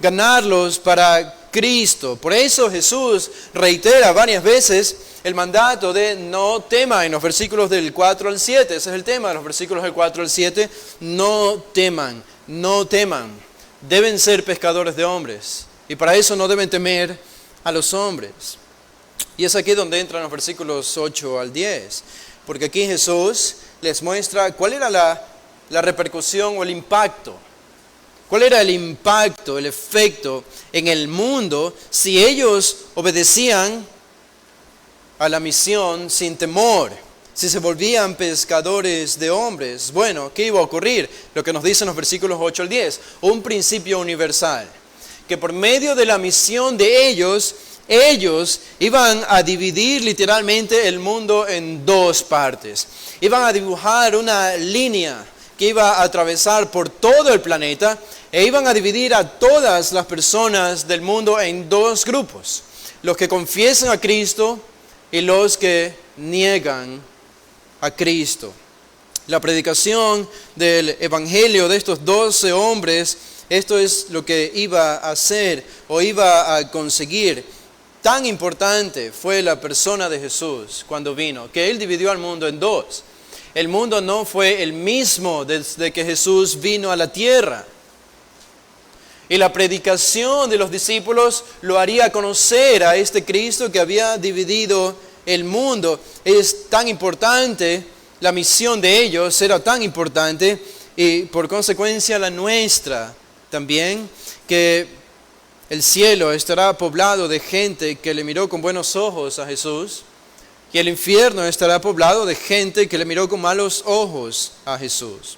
ganarlos para Cristo. Por eso Jesús reitera varias veces el mandato de no teman en los versículos del 4 al 7. Ese es el tema de los versículos del 4 al 7. No teman, no teman. Deben ser pescadores de hombres. Y para eso no deben temer a los hombres. Y es aquí donde entran los versículos 8 al 10. Porque aquí Jesús les muestra cuál era la repercusión o el impacto. ¿Cuál era el impacto, el efecto en el mundo si ellos obedecían a la misión sin temor? Si se volvían pescadores de hombres. Bueno, ¿qué iba a ocurrir? Lo que nos dicen los versículos 8 al 10. Un principio universal. Que por medio de la misión de ellos iban a dividir literalmente el mundo en dos partes. Iban a dibujar una línea que iba a atravesar por todo el planeta e iban a dividir a todas las personas del mundo en dos grupos. Los que confiesan a Cristo y los que niegan a Cristo. La predicación del evangelio de estos 12 hombres, esto es lo que iba a hacer o iba a conseguir. Tan importante fue la persona de Jesús cuando vino, que Él dividió al mundo en dos. El mundo no fue el mismo desde que Jesús vino a la tierra. Y la predicación de los discípulos lo haría conocer a este Cristo que había dividido el mundo. Es tan importante, la misión de ellos era tan importante y por consecuencia la nuestra también, que el cielo estará poblado de gente que le miró con buenos ojos a Jesús y el infierno estará poblado de gente que le miró con malos ojos a Jesús.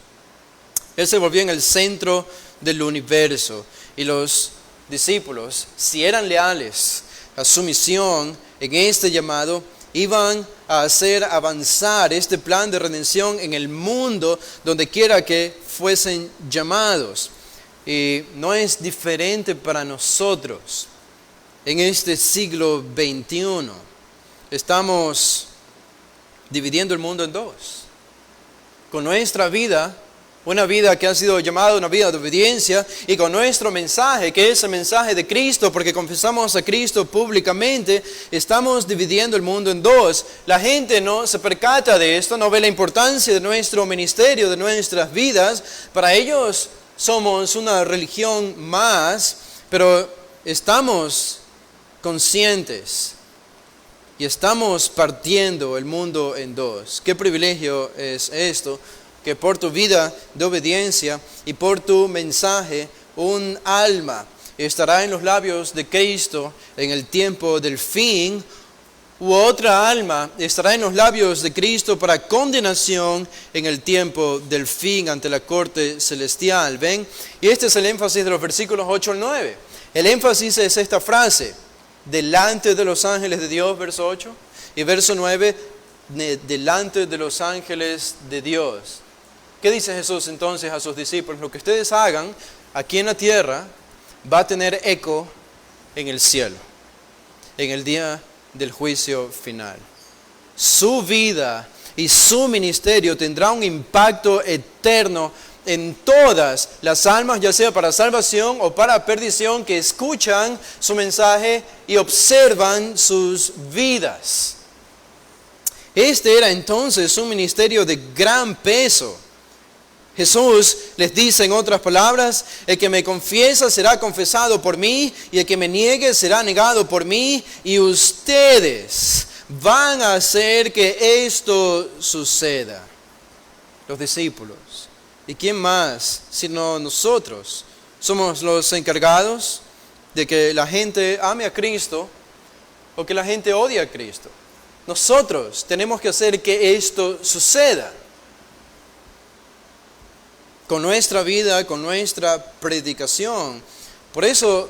Él se volvió en el centro del universo y los discípulos, si eran leales a su misión en este llamado, iban a hacer avanzar este plan de redención en el mundo donde quiera que fuesen llamados. Y no es diferente para nosotros en este siglo XXI. Estamos dividiendo el mundo en dos. Con nuestra vida, una vida que ha sido llamada una vida de obediencia, y con nuestro mensaje, que es el mensaje de Cristo, porque confesamos a Cristo públicamente, estamos dividiendo el mundo en dos. La gente no se percata de esto, no ve la importancia de nuestro ministerio, de nuestras vidas. Para ellos somos una religión más, pero estamos conscientes y estamos partiendo el mundo en dos. Qué privilegio es esto, que por tu vida de obediencia y por tu mensaje, un alma estará en los labios de Cristo en el tiempo del fin, u otra alma estará en los labios de Cristo para condenación en el tiempo del fin ante la corte celestial. ¿Ven? Y este es el énfasis de los versículos 8 al 9. El énfasis es esta frase: delante de los ángeles de Dios, verso 8. Y verso 9, delante de los ángeles de Dios. ¿Qué dice Jesús entonces a sus discípulos? Lo que ustedes hagan aquí en la tierra va a tener eco en el cielo, en el día del juicio final. Su vida y su ministerio tendrá un impacto eterno en todas las almas, ya sea para salvación o para perdición, que escuchan su mensaje y observan sus vidas. Este era entonces un ministerio de gran peso. Jesús les dice en otras palabras: el que me confiesa será confesado por mí, y el que me niegue será negado por mí, y ustedes van a hacer que esto suceda. Los discípulos. ¿Y quién más sino nosotros? Somos los encargados de que la gente ame a Cristo o que la gente odie a Cristo. Nosotros tenemos que hacer que esto suceda. Con nuestra vida, con nuestra predicación. Por eso,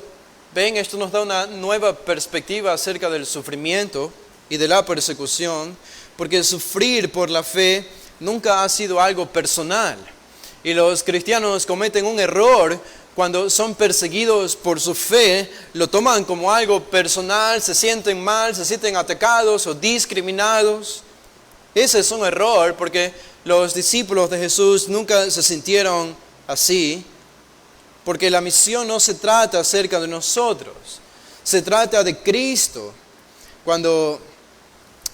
ven, esto nos da una nueva perspectiva acerca del sufrimiento y de la persecución, porque sufrir por la fe nunca ha sido algo personal. Y los cristianos cometen un error cuando son perseguidos por su fe, lo toman como algo personal, se sienten mal, se sienten atacados o discriminados. Ese es un error, porque los discípulos de Jesús nunca se sintieron así, porque la misión no se trata acerca de nosotros, Se trata de Cristo. Cuando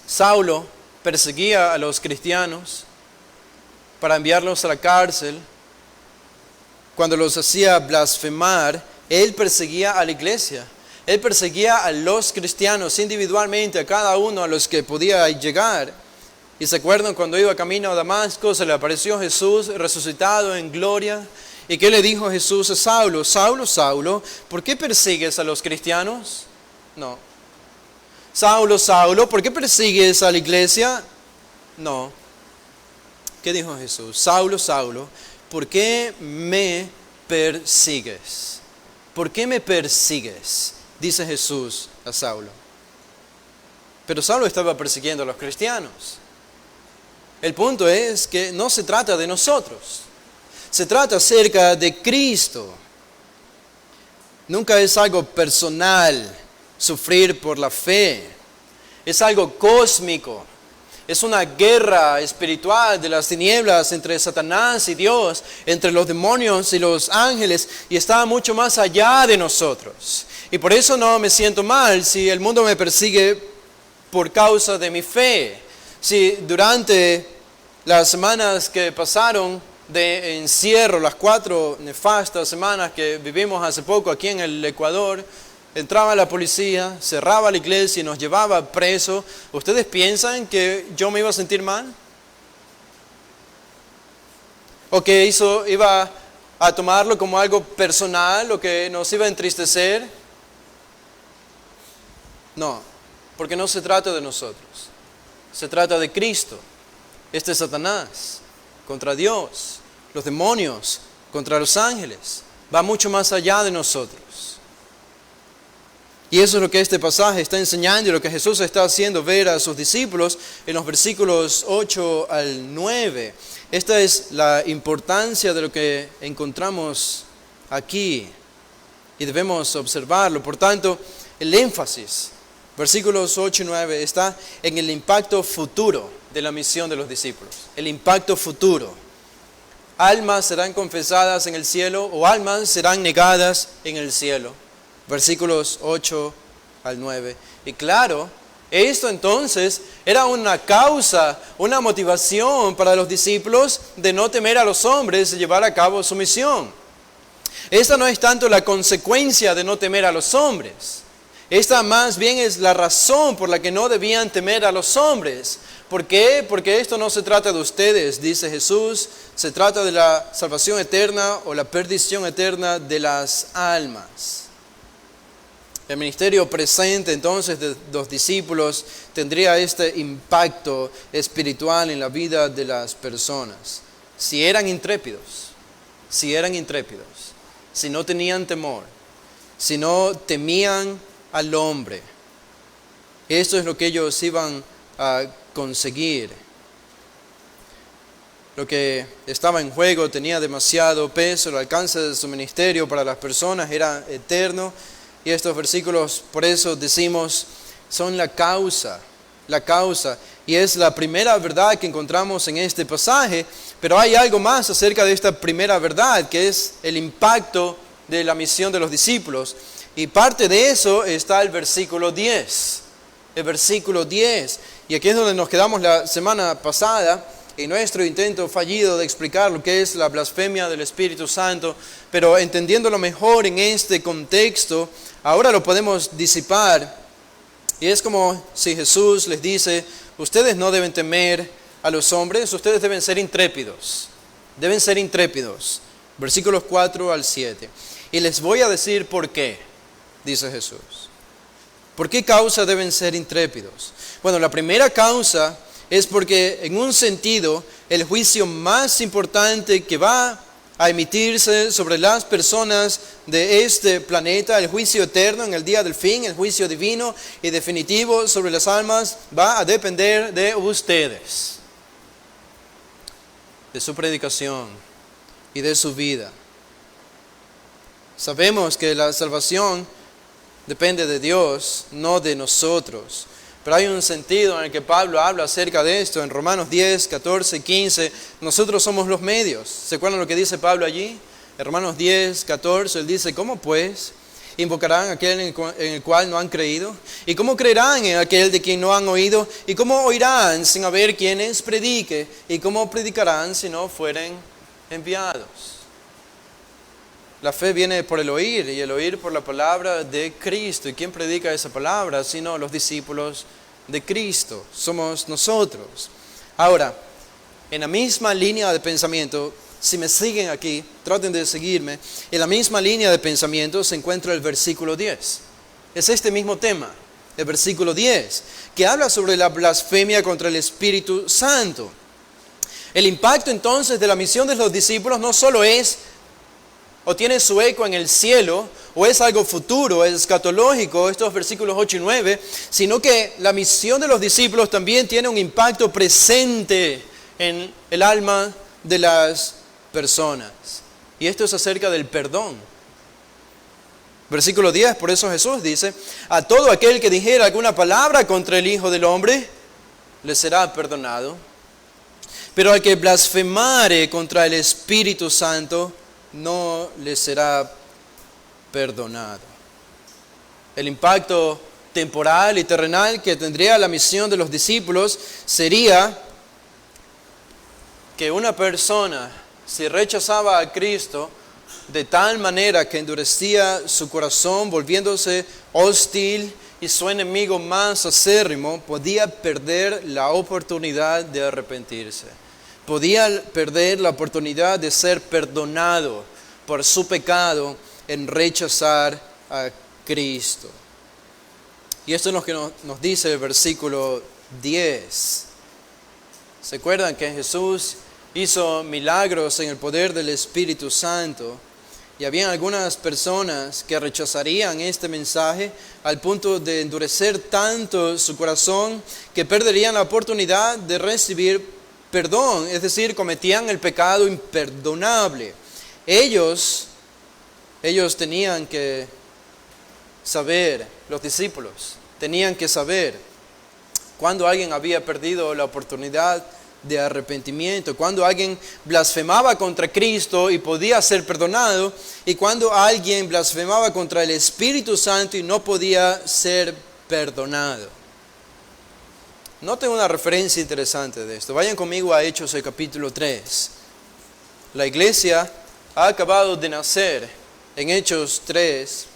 Saulo perseguía a los cristianos para enviarlos a la cárcel, cuando los hacía blasfemar, él perseguía a la iglesia. Él perseguía a los cristianos individualmente, a cada uno a los que podía llegar. Y se acuerdan cuando iba camino a Damasco, se le apareció Jesús resucitado en gloria. ¿Y qué le dijo Jesús a Saulo? Saulo, Saulo, ¿por qué persigues a los cristianos? No. Saulo, Saulo, ¿por qué persigues a la iglesia? No. ¿Qué dijo Jesús? Saulo, Saulo, ¿por qué me persigues? ¿Por qué me persigues? Dice Jesús a Saulo. Pero Saulo estaba persiguiendo a los cristianos. El punto es que no se trata de nosotros. Se trata acerca de Cristo. Nunca es algo personal sufrir por la fe. Es algo cósmico. Es una guerra espiritual de las tinieblas entre Satanás y Dios, entre los demonios y los ángeles, y está mucho más allá de nosotros. Y por eso no me siento mal si el mundo me persigue por causa de mi fe. Si durante las semanas que pasaron de encierro, las 4 nefastas semanas que vivimos hace poco aquí en el Ecuador, entraba la policía, cerraba la iglesia y nos llevaba preso, ¿ustedes piensan que yo me iba a sentir mal? ¿O que iba a tomarlo como algo personal, o que nos iba a entristecer? No, porque no se trata de nosotros, se trata de Cristo. Este es Satanás contra Dios, los demonios contra los ángeles, va mucho más allá de nosotros. Y eso es lo que este pasaje está enseñando y lo que Jesús está haciendo ver a sus discípulos en los versículos 8 al 9. Esta es la importancia de lo que encontramos aquí y debemos observarlo. Por tanto, el énfasis, versículos 8 y 9, está en el impacto futuro de la misión de los discípulos. El impacto futuro. Almas serán confesadas en el cielo o almas serán negadas en el cielo. Versículos 8 al 9. Y claro, esto entonces era una causa, una motivación para los discípulos de no temer a los hombres y llevar a cabo su misión. Esta no es tanto la consecuencia de no temer a los hombres. Esta más bien es la razón por la que no debían temer a los hombres. ¿Por qué? Porque esto no se trata de ustedes, dice Jesús. Se trata de la salvación eterna o la perdición eterna de las almas. El ministerio presente entonces de los discípulos tendría este impacto espiritual en la vida de las personas. Si eran intrépidos, si no tenían temor, si no temían al hombre, esto es lo que ellos iban a conseguir. Lo que estaba en juego tenía demasiado peso, el alcance de su ministerio para las personas era eterno. Y estos versículos, por eso decimos, son la causa. Y es la primera verdad que encontramos en este pasaje. Pero hay algo más acerca de esta primera verdad, que es el impacto de la misión de los discípulos. Y parte de eso está el versículo 10. El versículo 10. Y aquí es donde nos quedamos la semana pasada, en nuestro intento fallido de explicar lo que es la blasfemia del Espíritu Santo, pero entendiéndolo mejor en este contexto, ahora lo podemos disipar. Y es como si Jesús les dice, ustedes no deben temer a los hombres, ustedes deben ser intrépidos. Deben ser intrépidos. Versículos 4 al 7. Y les voy a decir por qué, dice Jesús. ¿Por qué causa deben ser intrépidos? Bueno, la primera causa es porque en un sentido el juicio más importante que va a emitirse sobre las personas de este planeta, el juicio eterno en el día del fin, el juicio divino y definitivo sobre las almas, va a depender de ustedes, de su predicación y de su vida. Sabemos que la salvación depende de Dios, no de nosotros. Pero hay un sentido en el que Pablo habla acerca de esto. En Romanos 10, 14, 15, nosotros somos los medios. ¿Se acuerdan lo que dice Pablo allí? En Romanos 10, 14, él dice, ¿cómo pues? ¿Invocarán a aquel en el cual no han creído? ¿Y cómo creerán en aquel de quien no han oído? ¿Y cómo oirán sin haber quienes predique? ¿Y cómo predicarán si no fueren enviados? La fe viene por el oír, y el oír por la palabra de Cristo. ¿Y quién predica esa palabra? Sino los discípulos de Cristo. Somos nosotros. Ahora, en la misma línea de pensamiento, si me siguen aquí, traten de seguirme, en la misma línea de pensamiento se encuentra el versículo 10. Es este mismo tema, el versículo 10, que habla sobre la blasfemia contra el Espíritu Santo. El impacto entonces de la misión de los discípulos no solo es o tiene su eco en el cielo, o es algo futuro, es escatológico, estos versículos 8 y 9, sino que la misión de los discípulos también tiene un impacto presente en el alma de las personas. Y esto es acerca del perdón. Versículo 10, por eso Jesús dice, a todo aquel que dijera alguna palabra contra el Hijo del Hombre, le será perdonado. Pero al que blasfemare contra el Espíritu Santo, no le será perdonado. El impacto temporal y terrenal que tendría la misión de los discípulos sería que una persona, si rechazaba a Cristo de tal manera que endurecía su corazón, volviéndose hostil y su enemigo más acérrimo, podía perder la oportunidad de arrepentirse. Podía perder la oportunidad de ser perdonado por su pecado en rechazar a Cristo. Y esto es lo que nos dice el versículo 10. ¿Se acuerdan que Jesús hizo milagros en el poder del Espíritu Santo? Y había algunas personas que rechazarían este mensaje al punto de endurecer tanto su corazón que perderían la oportunidad de recibir perdón, es decir, cometían el pecado imperdonable. Ellos tenían que saber, los discípulos tenían que saber cuando alguien había perdido la oportunidad de arrepentimiento, cuando alguien blasfemaba contra Cristo y podía ser perdonado, y cuando alguien blasfemaba contra el Espíritu Santo y no podía ser perdonado. Noten una referencia interesante de esto. Vayan conmigo a Hechos, el capítulo 3. La iglesia ha acabado de nacer en Hechos 3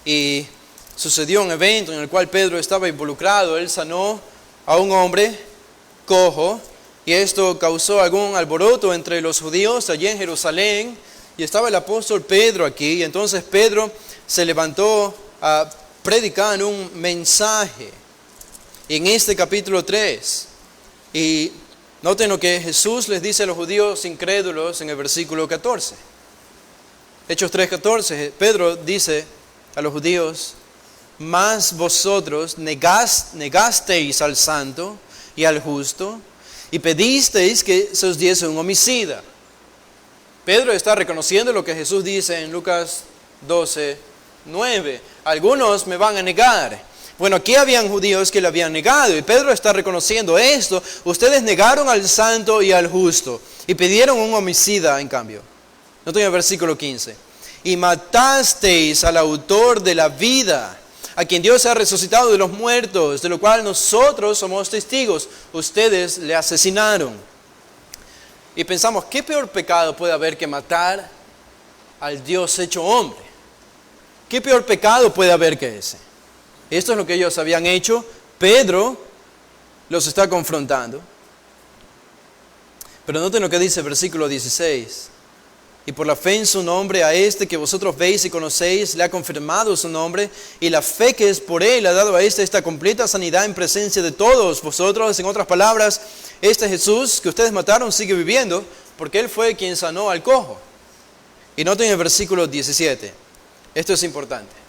y sucedió un evento en el cual Pedro estaba involucrado. Él sanó a un hombre cojo y esto causó algún alboroto entre los judíos allí en Jerusalén, y estaba el apóstol Pedro aquí, y entonces Pedro se levantó a predicar un mensaje en este capítulo 3. Y noten lo que Jesús les dice a los judíos incrédulos en el versículo 14. Hechos 3:14, Pedro dice a los judíos, mas vosotros negasteis al santo y al justo, y pedisteis que se os diese un homicida. Pedro está reconociendo lo que Jesús dice en Lucas 12:9. Algunos me van a negar. Bueno, aquí habían judíos que le habían negado, y Pedro está reconociendo esto. Ustedes negaron al santo y al justo, y pidieron un homicida en cambio. Noten el versículo 15. Y matasteis al autor de la vida, a quien Dios ha resucitado de los muertos, de lo cual nosotros somos testigos. Ustedes le asesinaron. Y pensamos, ¿qué peor pecado puede haber que matar al Dios hecho hombre? ¿Qué peor pecado puede haber que ese? Esto es lo que ellos habían hecho. Pedro los está confrontando. Pero noten lo que dice el versículo 16. Y por la fe en su nombre, a este que vosotros veis y conocéis, le ha confirmado su nombre, y la fe que es por él ha dado a este esta completa sanidad en presencia de todos vosotros. En otras palabras, este Jesús que ustedes mataron sigue viviendo, porque él fue quien sanó al cojo. Y noten el versículo 17. Esto es importante.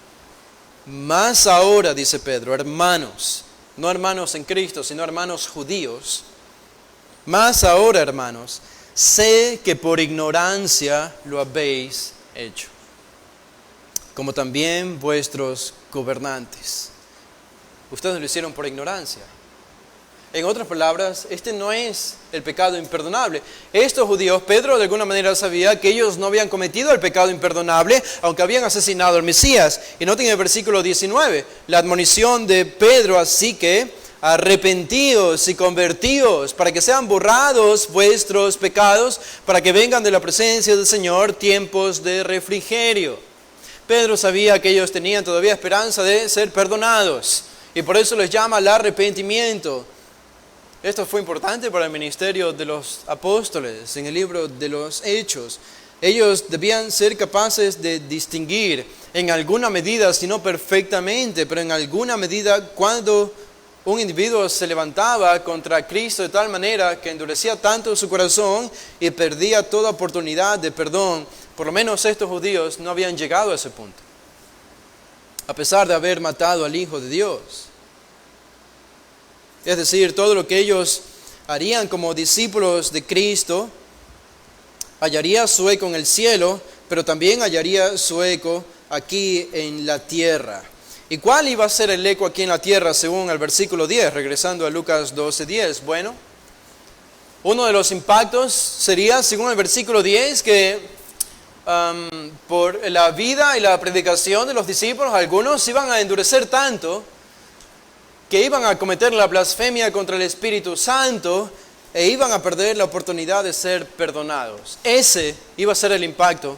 Más ahora, dice Pedro, hermanos, no hermanos en Cristo, sino hermanos judíos, más ahora, hermanos, sé que por ignorancia lo habéis hecho, como también vuestros gobernantes. Ustedes lo hicieron por ignorancia. En otras palabras, este no es el pecado imperdonable. Estos judíos, Pedro de alguna manera sabía que ellos no habían cometido el pecado imperdonable, aunque habían asesinado al Mesías. Y noten el versículo 19, la admonición de Pedro, así que arrepentidos y convertidos, para que sean borrados vuestros pecados, para que vengan de la presencia del Señor tiempos de refrigerio. Pedro sabía que ellos tenían todavía esperanza de ser perdonados, y por eso les llama al arrepentimiento. Esto fue importante para el ministerio de los apóstoles en el libro de los Hechos. Ellos debían ser capaces de distinguir en alguna medida, si no perfectamente, pero en alguna medida cuando un individuo se levantaba contra Cristo de tal manera que endurecía tanto su corazón y perdía toda oportunidad de perdón. Por lo menos estos judíos no habían llegado a ese punto, a pesar de haber matado al Hijo de Dios. Es decir, todo lo que ellos harían como discípulos de Cristo hallaría su eco en el cielo, pero también hallaría su eco aquí en la tierra. ¿Y cuál iba a ser el eco aquí en la tierra según el versículo 10, regresando a Lucas 12:10? Bueno, uno de los impactos sería, según el versículo 10, que por la vida y la predicación de los discípulos, algunos iban a endurecer tanto que iban a cometer la blasfemia contra el Espíritu Santo e iban a perder la oportunidad de ser perdonados. Ese iba a ser el impacto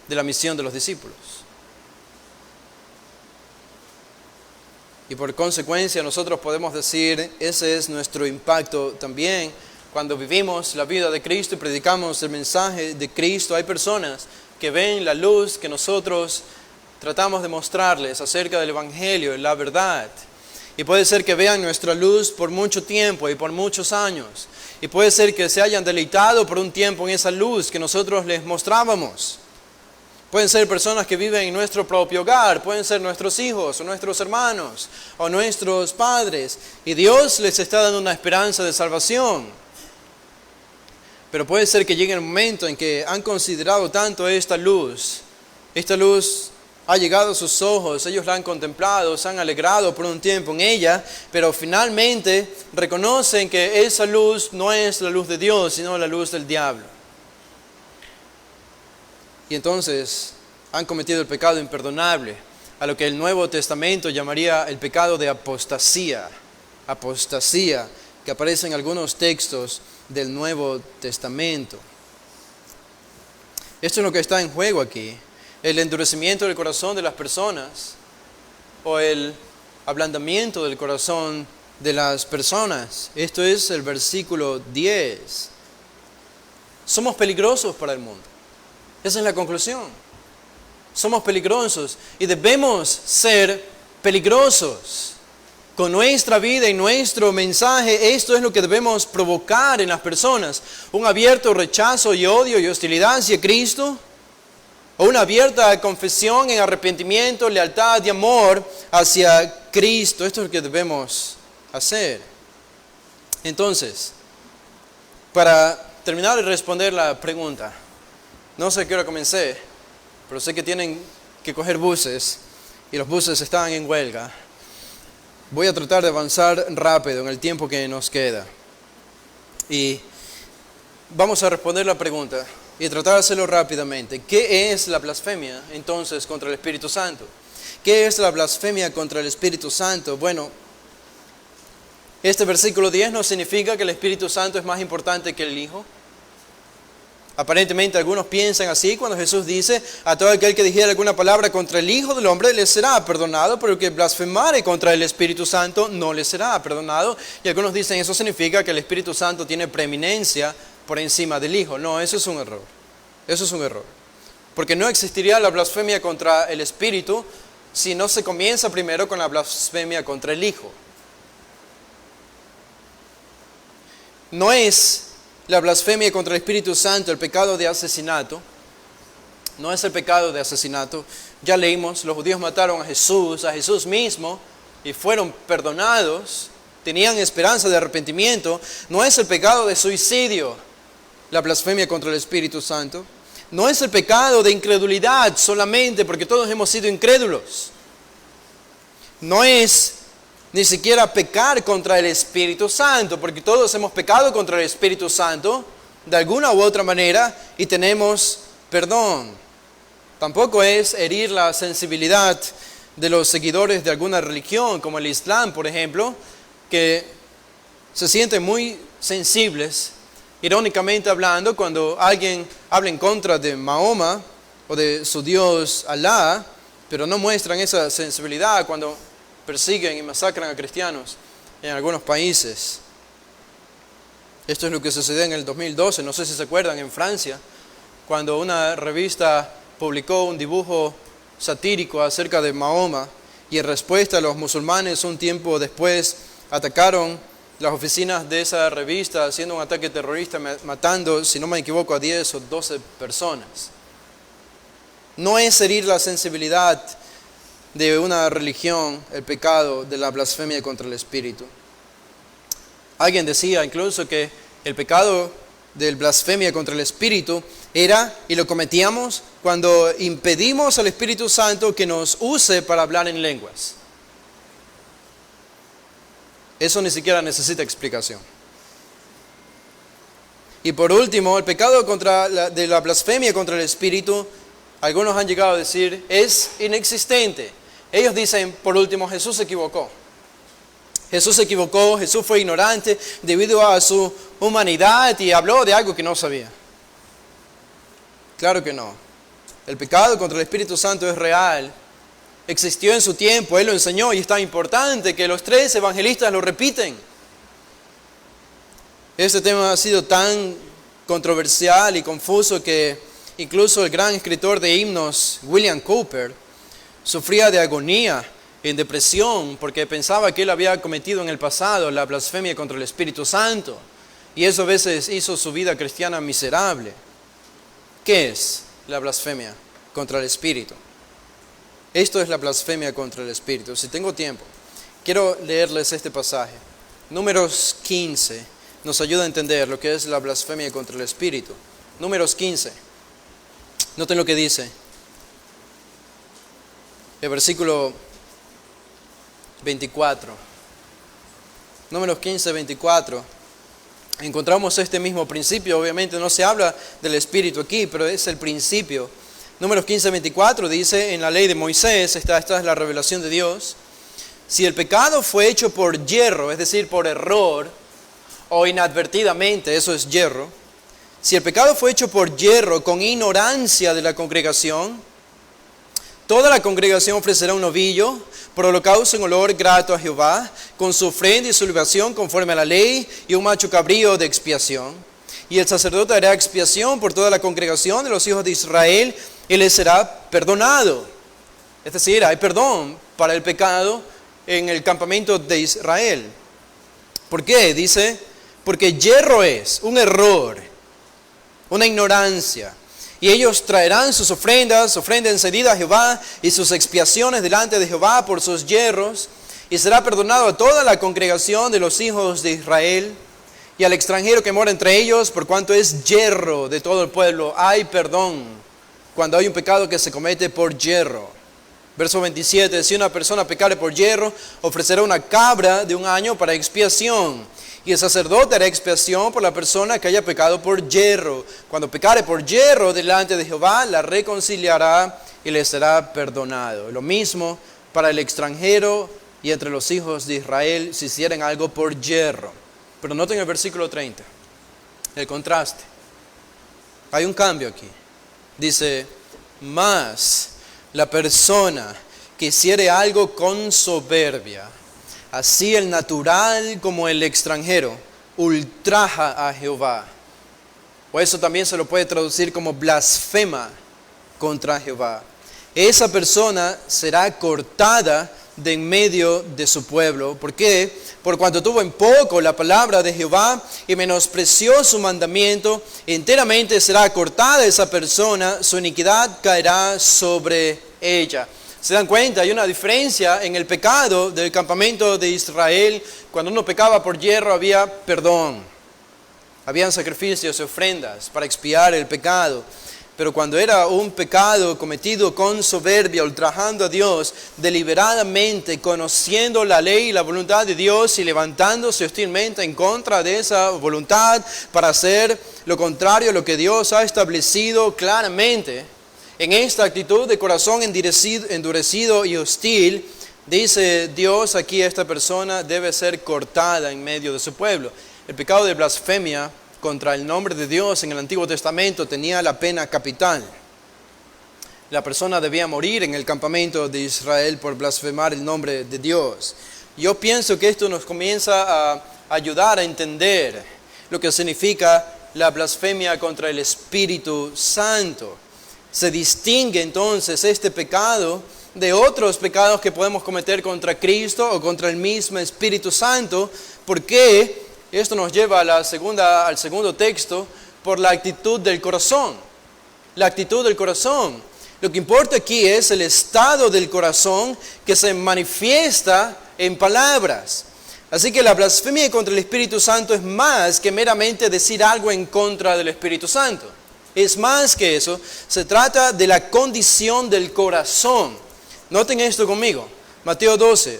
de la misión de los discípulos. Y por consecuencia nosotros podemos decir, ese es nuestro impacto también cuando vivimos la vida de Cristo y predicamos el mensaje de Cristo. Hay personas que ven la luz que nosotros tratamos de mostrarles acerca del Evangelio, la verdad. Y puede ser que vean nuestra luz por mucho tiempo y por muchos años. Y puede ser que se hayan deleitado por un tiempo en esa luz que nosotros les mostrábamos. Pueden ser personas que viven en nuestro propio hogar, pueden ser nuestros hijos o nuestros hermanos o nuestros padres. Y Dios les está dando una esperanza de salvación. Pero puede ser que llegue el momento en que han considerado tanto esta luz ha llegado a sus ojos, ellos la han contemplado, se han alegrado por un tiempo en ella, pero finalmente reconocen que esa luz no es la luz de Dios, sino la luz del diablo. Y entonces han cometido el pecado imperdonable, a lo que el Nuevo Testamento llamaría el pecado de apostasía, que aparece en algunos textos del Nuevo Testamento. Esto es lo que está en juego aquí. El endurecimiento del corazón de las personas o el ablandamiento del corazón de las personas. Esto es el versículo 10. Somos peligrosos para el mundo. Esa es la conclusión. Somos peligrosos y debemos ser peligrosos. Con nuestra vida y nuestro mensaje, esto es lo que debemos provocar en las personas. Un abierto rechazo y odio y hostilidad hacia Cristo. O una abierta confesión en arrepentimiento, lealtad y amor hacia Cristo. Esto es lo que debemos hacer. Entonces, para terminar de responder la pregunta, no sé a qué hora comencé, pero sé que tienen que coger buses y los buses están en huelga. Voy a tratar de avanzar rápido en el tiempo que nos queda. Y vamos a responder la pregunta. Y tratar de hacerlo rápidamente. ¿Qué es la blasfemia entonces contra el Espíritu Santo? ¿Qué es la blasfemia contra el Espíritu Santo? Bueno, este versículo 10 no significa que el Espíritu Santo es más importante que el Hijo. Aparentemente algunos piensan así cuando Jesús dice: a todo aquel que dijera alguna palabra contra el Hijo del Hombre le será perdonado, pero el que blasfemare contra el Espíritu Santo no le será perdonado. Y algunos dicen eso significa que el Espíritu Santo tiene preeminencia por encima del Hijo. No, eso es un error. Eso es un error. Porque no existiría la blasfemia contra el Espíritu si no se comienza primero con la blasfemia contra el Hijo. No es la blasfemia contra el Espíritu Santo el pecado de asesinato. No es el pecado de asesinato. Ya leímos, los judíos mataron a Jesús mismo, y fueron perdonados. Tenían esperanza de arrepentimiento. No es el pecado de suicidio la blasfemia contra el Espíritu Santo. No es el pecado de incredulidad solamente, porque todos hemos sido incrédulos. No es ni siquiera pecar contra el Espíritu Santo, porque todos hemos pecado contra el Espíritu Santo de alguna u otra manera y tenemos perdón. Tampoco es herir la sensibilidad de los seguidores de alguna religión, como el Islam, por ejemplo, que se sienten muy sensibles, irónicamente hablando, cuando alguien habla en contra de Mahoma o de su Dios Alá, pero no muestran esa sensibilidad cuando persiguen y masacran a cristianos en algunos países. Esto es lo que sucedió en el 2012, no sé si se acuerdan, en Francia, cuando una revista publicó un dibujo satírico acerca de Mahoma y en respuesta los musulmanes un tiempo después atacaron las oficinas de esa revista haciendo un ataque terrorista, matando, si no me equivoco, a 10 o 12 personas. No es herir la sensibilidad de una religión el pecado de la blasfemia contra el Espíritu. Alguien decía incluso que el pecado de blasfemia contra el Espíritu era, y lo cometíamos, cuando impedimos al Espíritu Santo que nos use para hablar en lenguas. Eso ni siquiera necesita explicación. Y por último, el pecado de la blasfemia contra el Espíritu, algunos han llegado a decir, es inexistente. Ellos dicen, por último, Jesús se equivocó. Jesús se equivocó, Jesús fue ignorante debido a su humanidad y habló de algo que no sabía. Claro que no. El pecado contra el Espíritu Santo es real. Existió en su tiempo, Él lo enseñó y es tan importante que los 3 evangelistas lo repiten. Este tema ha sido tan controversial y confuso que incluso el gran escritor de himnos, William Cowper, sufría de agonía, en depresión, porque pensaba que él había cometido en el pasado la blasfemia contra el Espíritu Santo. Y eso a veces hizo su vida cristiana miserable. ¿Qué es la blasfemia contra el Espíritu? Esto es la blasfemia contra el Espíritu. Si tengo tiempo, quiero leerles este pasaje. Números 15 nos ayuda a entender lo que es la blasfemia contra el Espíritu. Números 15. Noten lo que dice. El versículo 24. Números 15, 24. Encontramos este mismo principio. Obviamente no se habla del Espíritu aquí, pero es el principio. Números 15, 24 dice, en la ley de Moisés, esta es la revelación de Dios, si el pecado fue hecho por yerro, es decir, por error, o inadvertidamente, eso es yerro, si el pecado fue hecho por yerro, con ignorancia de la congregación, toda la congregación ofrecerá un novillo por holocausto en olor grato a Jehová, con su ofrenda y su libación conforme a la ley, y un macho cabrío de expiación. Y el sacerdote hará expiación por toda la congregación de los hijos de Israel, y les será perdonado. Es decir, hay perdón para el pecado en el campamento de Israel. ¿Por qué? Dice, porque yerro es un error, una ignorancia. Y ellos traerán sus ofrendas, ofrenda encendida a Jehová y sus expiaciones delante de Jehová por sus yerros. Y será perdonado a toda la congregación de los hijos de Israel y al extranjero que mora entre ellos, por cuanto es yerro de todo el pueblo. Hay perdón cuando hay un pecado que se comete por yerro. Verso 27, si una persona pecare por yerro, ofrecerá una cabra de un año para expiación. Y el sacerdote hará expiación por la persona que haya pecado por yerro. Cuando pecare por yerro delante de Jehová, la reconciliará y le será perdonado. Lo mismo para el extranjero y entre los hijos de Israel si hicieran algo por yerro. Pero noten el versículo 30, el contraste. Hay un cambio aquí. Dice, mas la persona que hiciere algo con soberbia, así el natural como el extranjero, ultraja a Jehová. O eso también se lo puede traducir como blasfema contra Jehová. Esa persona será cortada de en medio de su pueblo. ¿Por qué? Por cuanto tuvo en poco la palabra de Jehová y menospreció su mandamiento, enteramente será cortada esa persona, su iniquidad caerá sobre ella. ¿Se dan cuenta? Hay una diferencia en el pecado del campamento de Israel. Cuando uno pecaba por yerro había perdón. Habían sacrificios y ofrendas para expiar el pecado. pero cuando era un pecado cometido con soberbia, ultrajando a Dios, deliberadamente conociendo la ley y la voluntad de Dios y levantándose hostilmente en contra de esa voluntad para hacer lo contrario a lo que Dios ha establecido claramente, en esta actitud de corazón endurecido y hostil, dice Dios aquí, esta persona debe ser cortada en medio de su pueblo. El pecado de blasfemia contra el nombre de Dios en el Antiguo Testamento tenía la pena capital. La persona debía morir en el campamento de Israel por blasfemar el nombre de Dios. Yo pienso que esto nos comienza a ayudar a entender lo que significa la blasfemia contra el Espíritu Santo. Se distingue entonces este pecado de otros pecados que podemos cometer contra Cristo o contra el mismo Espíritu Santo, porque esto nos lleva a al segundo texto, por la actitud del corazón. La actitud del corazón. Lo que importa aquí es el estado del corazón que se manifiesta en palabras. Así que la blasfemia contra el Espíritu Santo es más que meramente decir algo en contra del Espíritu Santo. Es más que eso, se trata de la condición del corazón. Noten esto conmigo. Mateo 12,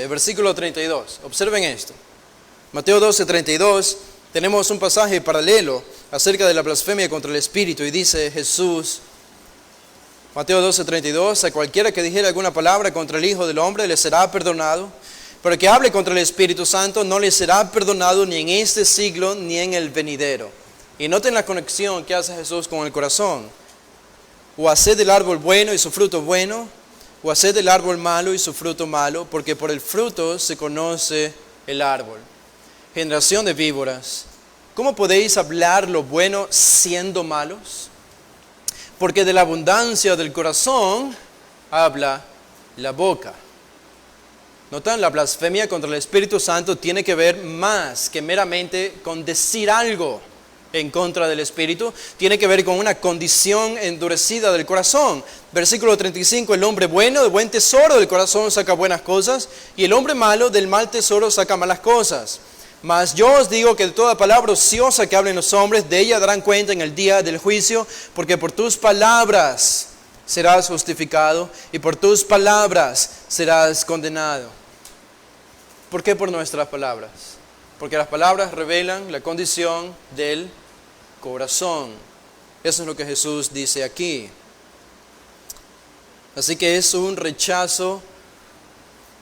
versículo 32. Observen esto. Mateo 12, 32, tenemos un pasaje paralelo acerca de la blasfemia contra el Espíritu y dice Jesús, Mateo 12, 32, a cualquiera que dijere alguna palabra contra el Hijo del Hombre le será perdonado, pero que hable contra el Espíritu Santo no le será perdonado ni en este siglo ni en el venidero. Y noten la conexión que hace Jesús con el corazón. O haced del árbol bueno y su fruto bueno, o haced del árbol malo y su fruto malo, porque por el fruto se conoce el árbol. Generación de víboras, ¿cómo podéis hablar lo bueno siendo malos? Porque de la abundancia del corazón habla la boca. ¿Notan? La blasfemia contra el Espíritu Santo tiene que ver más que meramente con decir algo en contra del Espíritu. Tiene que ver con una condición endurecida del corazón. Versículo 35, el hombre bueno del buen tesoro del corazón saca buenas cosas, y el hombre malo del mal tesoro saca malas cosas. Mas yo os digo que de toda palabra ociosa que hablen los hombres, de ella darán cuenta en el día del juicio, porque por tus palabras serás justificado y por tus palabras serás condenado. ¿Por qué por nuestras palabras? Porque las palabras revelan la condición del corazón. Eso es lo que Jesús dice aquí. Así que es un rechazo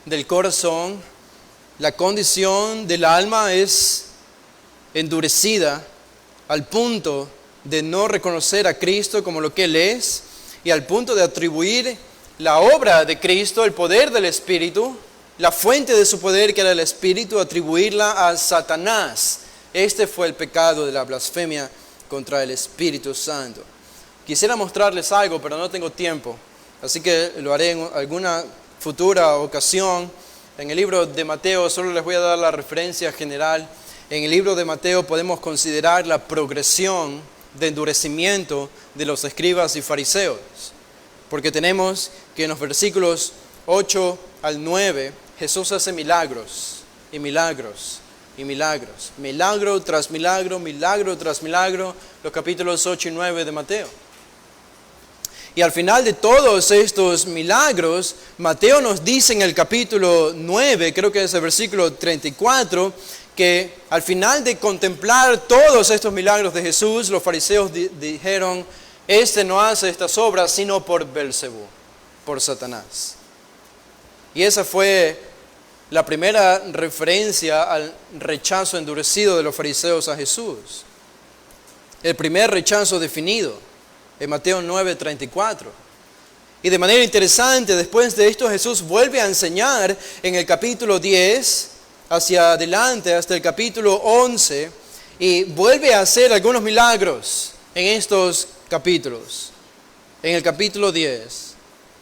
del corazón. La condición del alma es endurecida al punto de no reconocer a Cristo como lo que Él es y al punto de atribuir la obra de Cristo, el poder del Espíritu, la fuente de su poder que era el Espíritu, atribuirla a Satanás. Este fue el pecado de la blasfemia contra el Espíritu Santo. Quisiera mostrarles algo, pero no tengo tiempo, así que lo haré en alguna futura ocasión. En el libro de Mateo, solo les voy a dar la referencia general. En el libro de Mateo podemos considerar la progresión de endurecimiento de los escribas y fariseos. Porque tenemos que en los versículos 8 al 9, Jesús hace milagros y milagros y milagros. Milagro tras milagro, milagro tras milagro, los capítulos 8 y 9 de Mateo. Y al final de todos estos milagros, Mateo nos dice en el capítulo 9, creo que es el versículo 34, que al final de contemplar todos estos milagros de Jesús, los fariseos dijeron, este no hace estas obras sino por Belcebú, por Satanás. Y esa fue la primera referencia al rechazo endurecido de los fariseos a Jesús. El primer rechazo definido en Mateo 9:34. Y de manera interesante, después de esto Jesús vuelve a enseñar en el capítulo 10, hacia adelante, hasta el capítulo 11, y vuelve a hacer algunos milagros en estos capítulos. En el capítulo 10,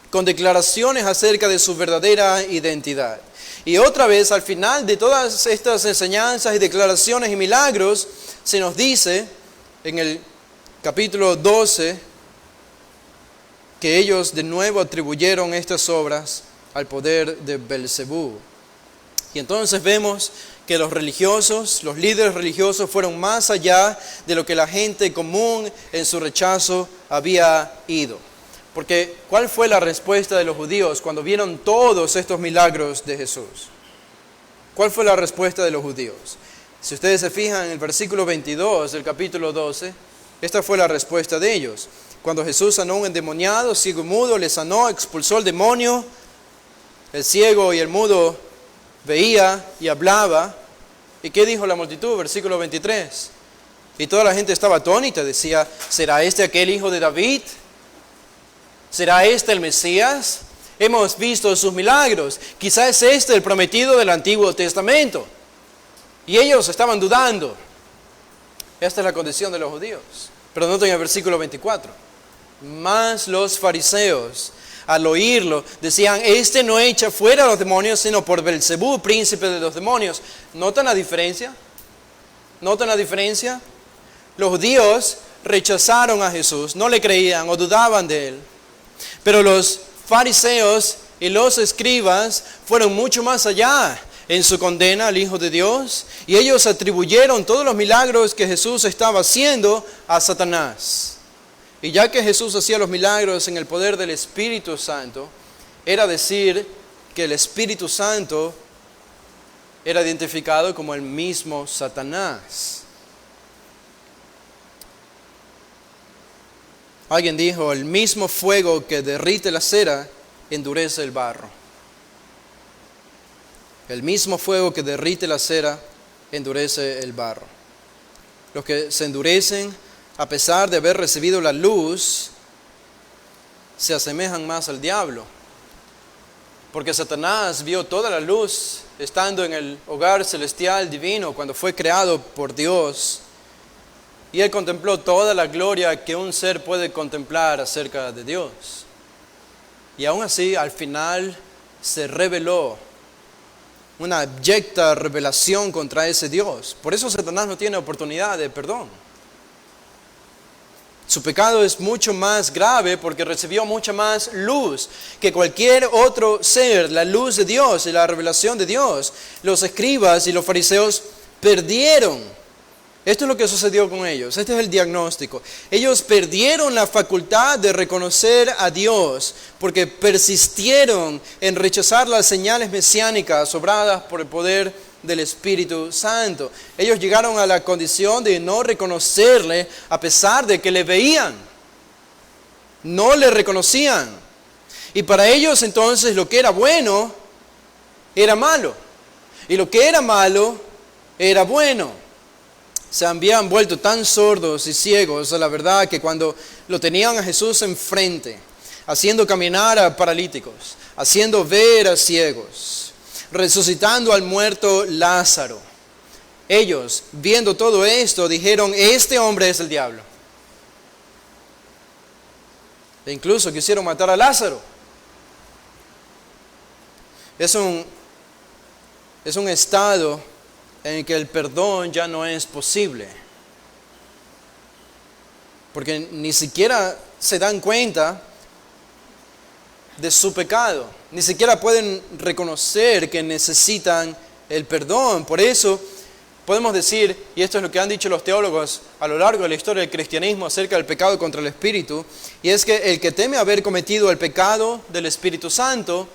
con declaraciones acerca de su verdadera identidad. Y otra vez, al final de todas estas enseñanzas y declaraciones y milagros, se nos dice en el capítulo 12, que ellos de nuevo atribuyeron estas obras al poder de Belcebú. Y entonces vemos que los religiosos, los líderes religiosos fueron más allá de lo que la gente común en su rechazo había ido. Porque ¿cuál fue la respuesta de los judíos cuando vieron todos estos milagros de Jesús? ¿Cuál fue la respuesta de los judíos? Si ustedes se fijan en el versículo 22 del capítulo 12, esta fue la respuesta de ellos. Cuando Jesús sanó a un endemoniado, ciego y mudo, le sanó, expulsó el demonio, el ciego y el mudo veía y hablaba. ¿Y qué dijo la multitud? Versículo 23. Y toda la gente estaba atónita, decía, ¿será este aquel hijo de David? ¿Será este el Mesías? Hemos visto sus milagros. Quizás es este el prometido del Antiguo Testamento. Y ellos estaban dudando. Esta es la condición de los judíos. Pero noten el versículo 24. Mas los fariseos, al oírlo, decían, este no echa fuera a los demonios, sino por Belcebú, príncipe de los demonios. ¿Notan la diferencia? ¿Notan la diferencia? Los judíos rechazaron a Jesús, no le creían o dudaban de él. Pero los fariseos y los escribas fueron mucho más allá en su condena al Hijo de Dios, y ellos atribuyeron todos los milagros que Jesús estaba haciendo a Satanás. Y ya que Jesús hacía los milagros en el poder del Espíritu Santo, era decir que el Espíritu Santo era identificado como el mismo Satanás. Alguien dijo, el mismo fuego que derrite la cera endurece el barro. El mismo fuego que derrite la cera endurece el barro. Los que se endurecen a pesar de haber recibido la luz, se asemejan más al diablo. Porque Satanás vio toda la luz estando en el hogar celestial divino cuando fue creado por Dios. Y él contempló toda la gloria que un ser puede contemplar acerca de Dios. Y aún así, al final, se reveló una abyecta revelación contra ese Dios. Por eso Satanás no tiene oportunidad de perdón. Su pecado es mucho más grave porque recibió mucha más luz que cualquier otro ser, la luz de Dios y la revelación de Dios. Los escribas y los fariseos perdieron. Esto es lo que sucedió con ellos. Este es el diagnóstico. Ellos perdieron la facultad de reconocer a Dios porque persistieron en rechazar las señales mesiánicas obradas por el poder del Espíritu Santo. Ellos llegaron a la condición de no reconocerle a pesar de que le veían. No le reconocían. Y para ellos entonces lo que era bueno era malo. Y lo que era malo era bueno. Se habían vuelto tan sordos y ciegos a la verdad que cuando lo tenían a Jesús enfrente, haciendo caminar a paralíticos, haciendo ver a ciegos, resucitando al muerto Lázaro, ellos, viendo todo esto, dijeron, este hombre es el diablo. E incluso quisieron matar a Lázaro. Es un estado en el que el perdón ya no es posible. Porque ni siquiera se dan cuenta de su pecado. Ni siquiera pueden reconocer que necesitan el perdón. Por eso podemos decir, y esto es lo que han dicho los teólogos a lo largo de la historia del cristianismo acerca del pecado contra el Espíritu, y es que el que teme haber cometido el pecado del Espíritu Santo,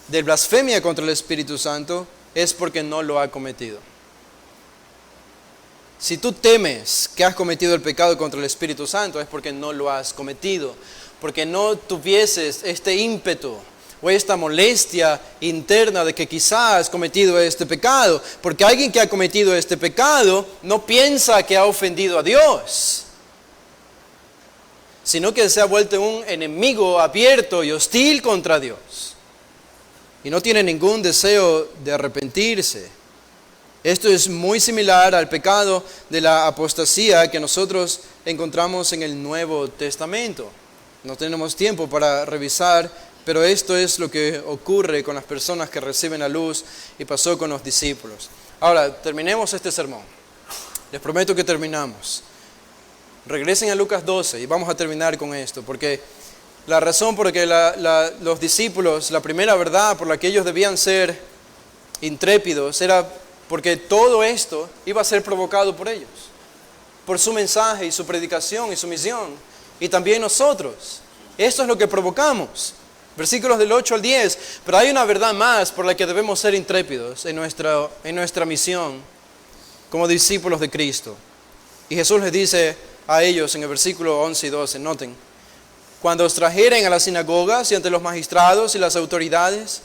de blasfemia contra el Espíritu Santo, es porque no lo ha cometido. Si tú temes que has cometido el pecado contra el Espíritu Santo, es porque no lo has cometido, porque no tuvieses este ímpetu o esta molestia interna de que quizás has cometido este pecado, porque alguien que ha cometido este pecado no piensa que ha ofendido a Dios, sino que se ha vuelto un enemigo abierto y hostil contra Dios, y no tiene ningún deseo de arrepentirse. Esto es muy similar al pecado de la apostasía que nosotros encontramos en el Nuevo Testamento. No tenemos tiempo para revisar, pero esto es lo que ocurre con las personas que reciben la luz y pasó con los discípulos. Ahora, terminemos este sermón. Les prometo que terminamos. Regresen a Lucas 12 y vamos a terminar con esto, porque la razón por la que los discípulos, la primera verdad por la que ellos debían ser intrépidos, era porque todo esto iba a ser provocado por ellos, por su mensaje y su predicación y su misión, y también nosotros. Esto es lo que provocamos. Versículos del 8 al 10. Pero hay una verdad más por la que debemos ser intrépidos en nuestra misión como discípulos de Cristo. Y Jesús les dice a ellos en el versículo 11 y 12, noten: cuando os trajeren a las sinagogas y ante los magistrados y las autoridades,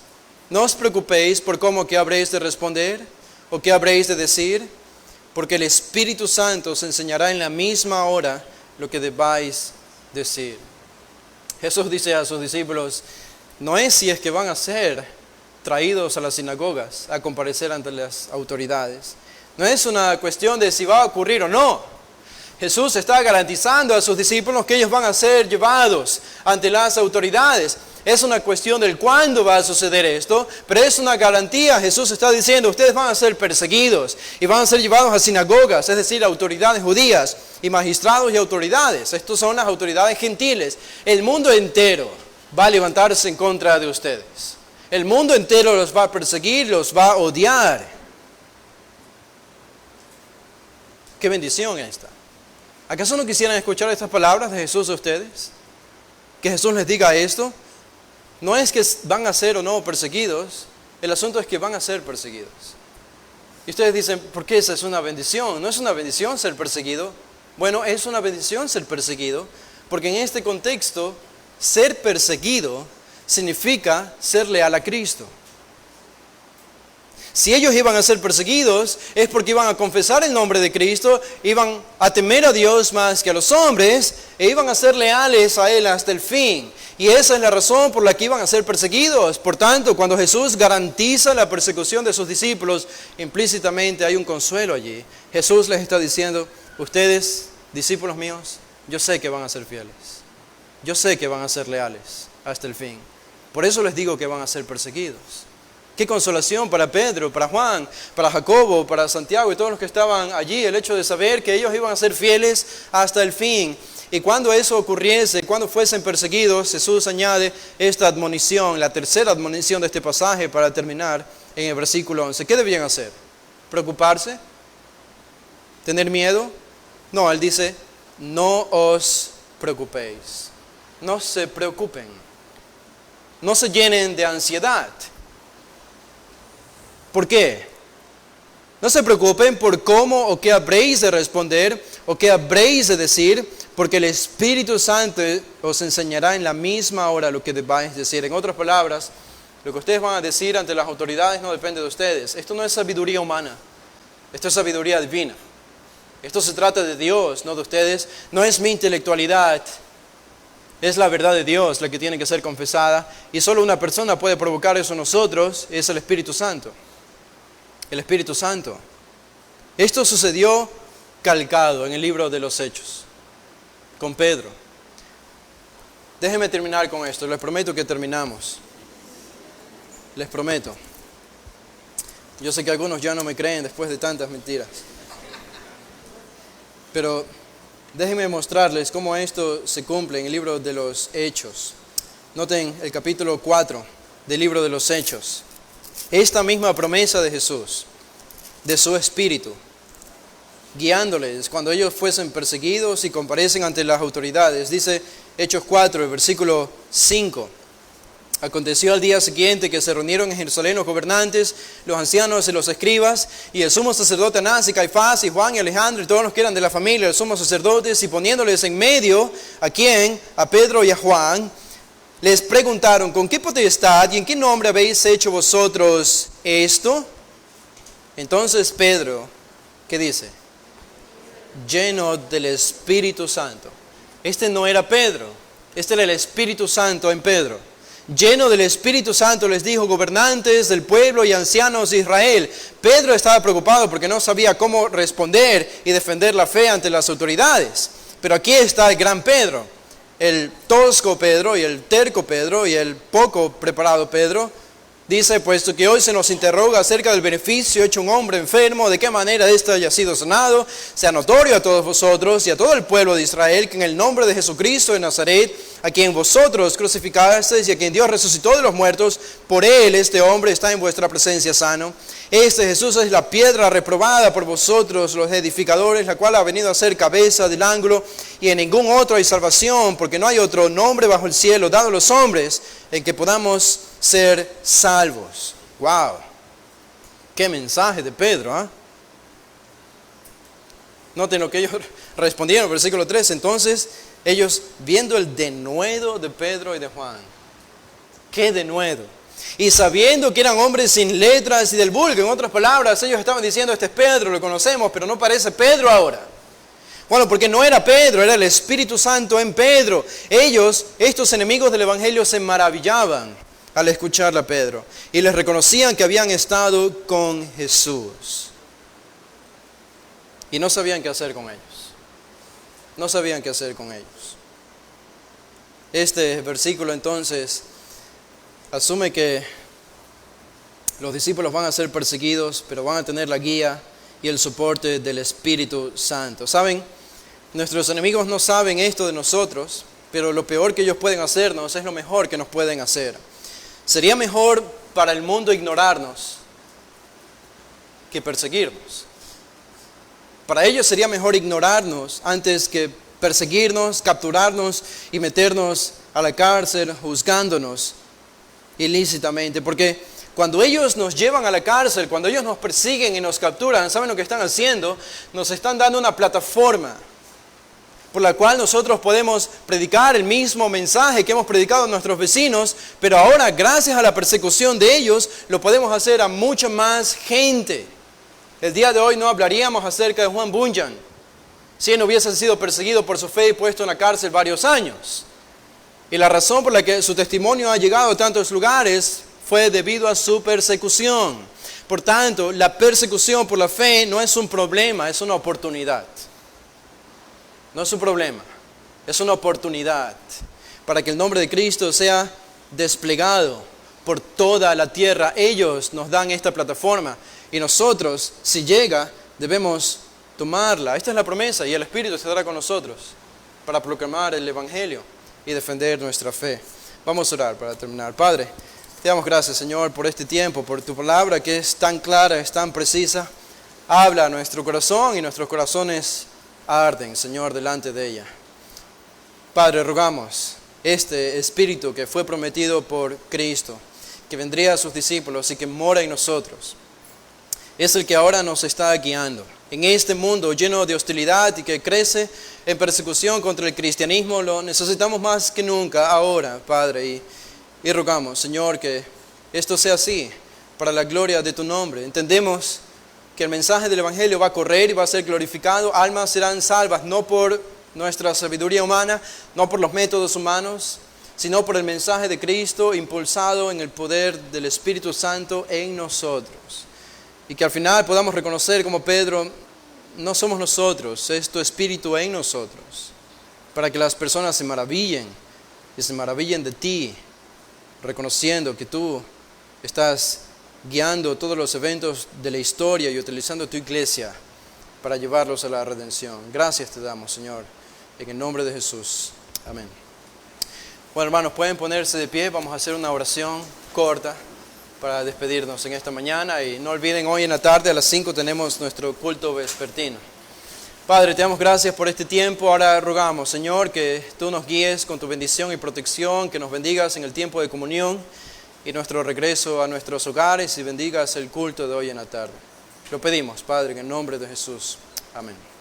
no os preocupéis por cómo que habréis de responder o qué habréis de decir, porque el Espíritu Santo os enseñará en la misma hora lo que debáis decir. Jesús dice a sus discípulos, no es si es que van a ser traídos a las sinagogas a comparecer ante las autoridades. No es una cuestión de si va a ocurrir o no. Jesús está garantizando a sus discípulos que ellos van a ser llevados ante las autoridades. Es una cuestión del cuándo va a suceder esto, pero es una garantía. Jesús está diciendo, ustedes van a ser perseguidos y van a ser llevados a sinagogas, es decir, autoridades judías y magistrados y autoridades. Estos son las autoridades gentiles. El mundo entero va a levantarse en contra de ustedes. El mundo entero los va a perseguir, los va a odiar. Qué bendición esta. ¿Acaso no quisieran escuchar estas palabras de Jesús a ustedes? Que Jesús les diga esto. No es que van a ser o no perseguidos, el asunto es que van a ser perseguidos. Y ustedes dicen, ¿por qué esa es una bendición? ¿No es una bendición ser perseguido? Bueno, es una bendición ser perseguido, porque en este contexto, ser perseguido significa ser leal a Cristo. Si ellos iban a ser perseguidos, es porque iban a confesar el nombre de Cristo, iban a temer a Dios más que a los hombres, e iban a ser leales a Él hasta el fin. Y esa es la razón por la que iban a ser perseguidos. Por tanto, cuando Jesús garantiza la persecución de sus discípulos, implícitamente hay un consuelo allí. Jesús les está diciendo, ustedes, discípulos míos, yo sé que van a ser fieles. Yo sé que van a ser leales hasta el fin. Por eso les digo que van a ser perseguidos. Qué consolación para Pedro, para Juan, para Jacobo, para Santiago y todos los que estaban allí, el hecho de saber que ellos iban a ser fieles hasta el fin. Y cuando eso ocurriese, cuando fuesen perseguidos, Jesús añade esta admonición, la tercera admonición de este pasaje para terminar en el versículo 11. ¿Qué debían hacer? ¿Preocuparse? ¿Tener miedo? No, Él dice, no os preocupéis. No se preocupen. No se llenen de ansiedad. ¿Por qué? No se preocupen por cómo o qué habréis de responder o qué habréis de decir, porque el Espíritu Santo os enseñará en la misma hora lo que debáis decir. En otras palabras, lo que ustedes van a decir ante las autoridades no depende de ustedes. Esto no es sabiduría humana, esto es sabiduría divina. Esto se trata de Dios, no de ustedes. No es mi intelectualidad, es la verdad de Dios la que tiene que ser confesada. Y solo una persona puede provocar eso en nosotros, es el Espíritu Santo. El Espíritu Santo. Esto sucedió calcado en el libro de los Hechos, con Pedro. Déjenme terminar con esto, les prometo que terminamos. Les prometo. Yo sé que algunos ya no me creen después de tantas mentiras. Pero déjenme mostrarles cómo esto se cumple en el libro de los Hechos. Noten el capítulo 4 del libro de los Hechos. Esta misma promesa de Jesús, de su Espíritu, guiándoles cuando ellos fuesen perseguidos y comparecen ante las autoridades. Dice Hechos 4, el versículo 5. Aconteció al día siguiente que se reunieron en Jerusalén los gobernantes, los ancianos y los escribas, y el sumo sacerdote Anás y Caifás y Juan y Alejandro y todos los que eran de la familia, los sumos sacerdotes, y poniéndoles en medio, ¿a quién? A Pedro y a Juan, les preguntaron, ¿con qué potestad y en qué nombre habéis hecho vosotros esto? Entonces Pedro, ¿qué dice? Lleno del Espíritu Santo. Este no era Pedro, este era el Espíritu Santo en Pedro. Lleno del Espíritu Santo les dijo, gobernantes del pueblo y ancianos de Israel. Pedro estaba preocupado porque no sabía cómo responder y defender la fe ante las autoridades. Pero aquí está el gran Pedro. El tosco Pedro y el terco Pedro y el poco preparado Pedro Dice, puesto que hoy se nos interroga acerca del beneficio hecho a un hombre enfermo, de qué manera éste haya sido sanado, sea notorio a todos vosotros y a todo el pueblo de Israel que en el nombre de Jesucristo de Nazaret, a quien vosotros crucificasteis y a quien Dios resucitó de los muertos, por él este hombre está en vuestra presencia sano. Este Jesús es la piedra reprobada por vosotros los edificadores, la cual ha venido a ser cabeza del ángulo, y en ningún otro hay salvación, porque no hay otro nombre bajo el cielo dado a los hombres en que podamos ser salvos. ¡Wow! ¡Qué mensaje de Pedro! ¿Eh? Noten lo que ellos respondieron, versículo 3. Entonces, ellos viendo el denuedo de Pedro y de Juan. ¡Qué denuedo! Y sabiendo que eran hombres sin letras y del vulgo, en otras palabras, ellos estaban diciendo, este es Pedro, lo conocemos, pero no parece Pedro ahora. Bueno, porque no era Pedro, era el Espíritu Santo en Pedro. Ellos, estos enemigos del Evangelio, se maravillaban al escuchar a Pedro y les reconocían que habían estado con Jesús. Y no sabían qué hacer con ellos. No sabían qué hacer con ellos. Este versículo entonces asume que los discípulos van a ser perseguidos, pero van a tener la guía y el soporte del Espíritu Santo. ¿Saben? Nuestros enemigos no saben esto de nosotros, pero lo peor que ellos pueden hacernos es lo mejor que nos pueden hacer. Sería mejor para el mundo ignorarnos que perseguirnos. Para ellos sería mejor ignorarnos antes que perseguirnos, capturarnos y meternos a la cárcel juzgándonos ilícitamente. Porque cuando ellos nos llevan a la cárcel, cuando ellos nos persiguen y nos capturan, ¿saben lo que están haciendo? Nos están dando una plataforma por la cual nosotros podemos predicar el mismo mensaje que hemos predicado a nuestros vecinos, pero ahora, gracias a la persecución de ellos, lo podemos hacer a mucha más gente. El día de hoy no hablaríamos acerca de Juan Bunyan si él no hubiese sido perseguido por su fe y puesto en la cárcel varios años. Y la razón por la que su testimonio ha llegado a tantos lugares fue debido a su persecución. Por tanto, la persecución por la fe no es un problema, es una oportunidad. No es un problema, es una oportunidad para que el nombre de Cristo sea desplegado por toda la tierra. Ellos nos dan esta plataforma y nosotros, si llega, debemos tomarla. Esta es la promesa y el Espíritu estará con nosotros para proclamar el Evangelio y defender nuestra fe. Vamos a orar para terminar. Padre, te damos gracias, Señor, por este tiempo, por tu palabra que es tan clara, es tan precisa. Habla a nuestro corazón y nuestros corazones arden, Señor, delante de ella. Padre, rogamos este Espíritu que fue prometido por Cristo, que vendría a sus discípulos y que mora en nosotros. Es el que ahora nos está guiando. En este mundo lleno de hostilidad y que crece en persecución contra el cristianismo, lo necesitamos más que nunca ahora, Padre. Y rogamos, Señor, que esto sea así, para la gloria de tu nombre. Entendemos que el mensaje del Evangelio va a correr y va a ser glorificado. Almas serán salvas, no por nuestra sabiduría humana, no por los métodos humanos, sino por el mensaje de Cristo impulsado en el poder del Espíritu Santo en nosotros. Y que al final podamos reconocer como Pedro, no somos nosotros, es tu Espíritu en nosotros, para que las personas se maravillen y se maravillen de ti, reconociendo que tú estás guiando todos los eventos de la historia y utilizando tu iglesia para llevarlos a la redención. Gracias te damos, Señor, en el nombre de Jesús. Amén. Bueno, hermanos, pueden ponerse de pie. Vamos a hacer una oración corta para despedirnos en esta mañana. Y no olviden, hoy en la tarde a las 5 tenemos nuestro culto vespertino. Padre, te damos gracias por este tiempo. Ahora rogamos, Señor, que tú nos guíes con tu bendición y protección, que nos bendigas en el tiempo de comunión y nuestro regreso a nuestros hogares, y bendigas el culto de hoy en la tarde. Lo pedimos, Padre, en el nombre de Jesús. Amén.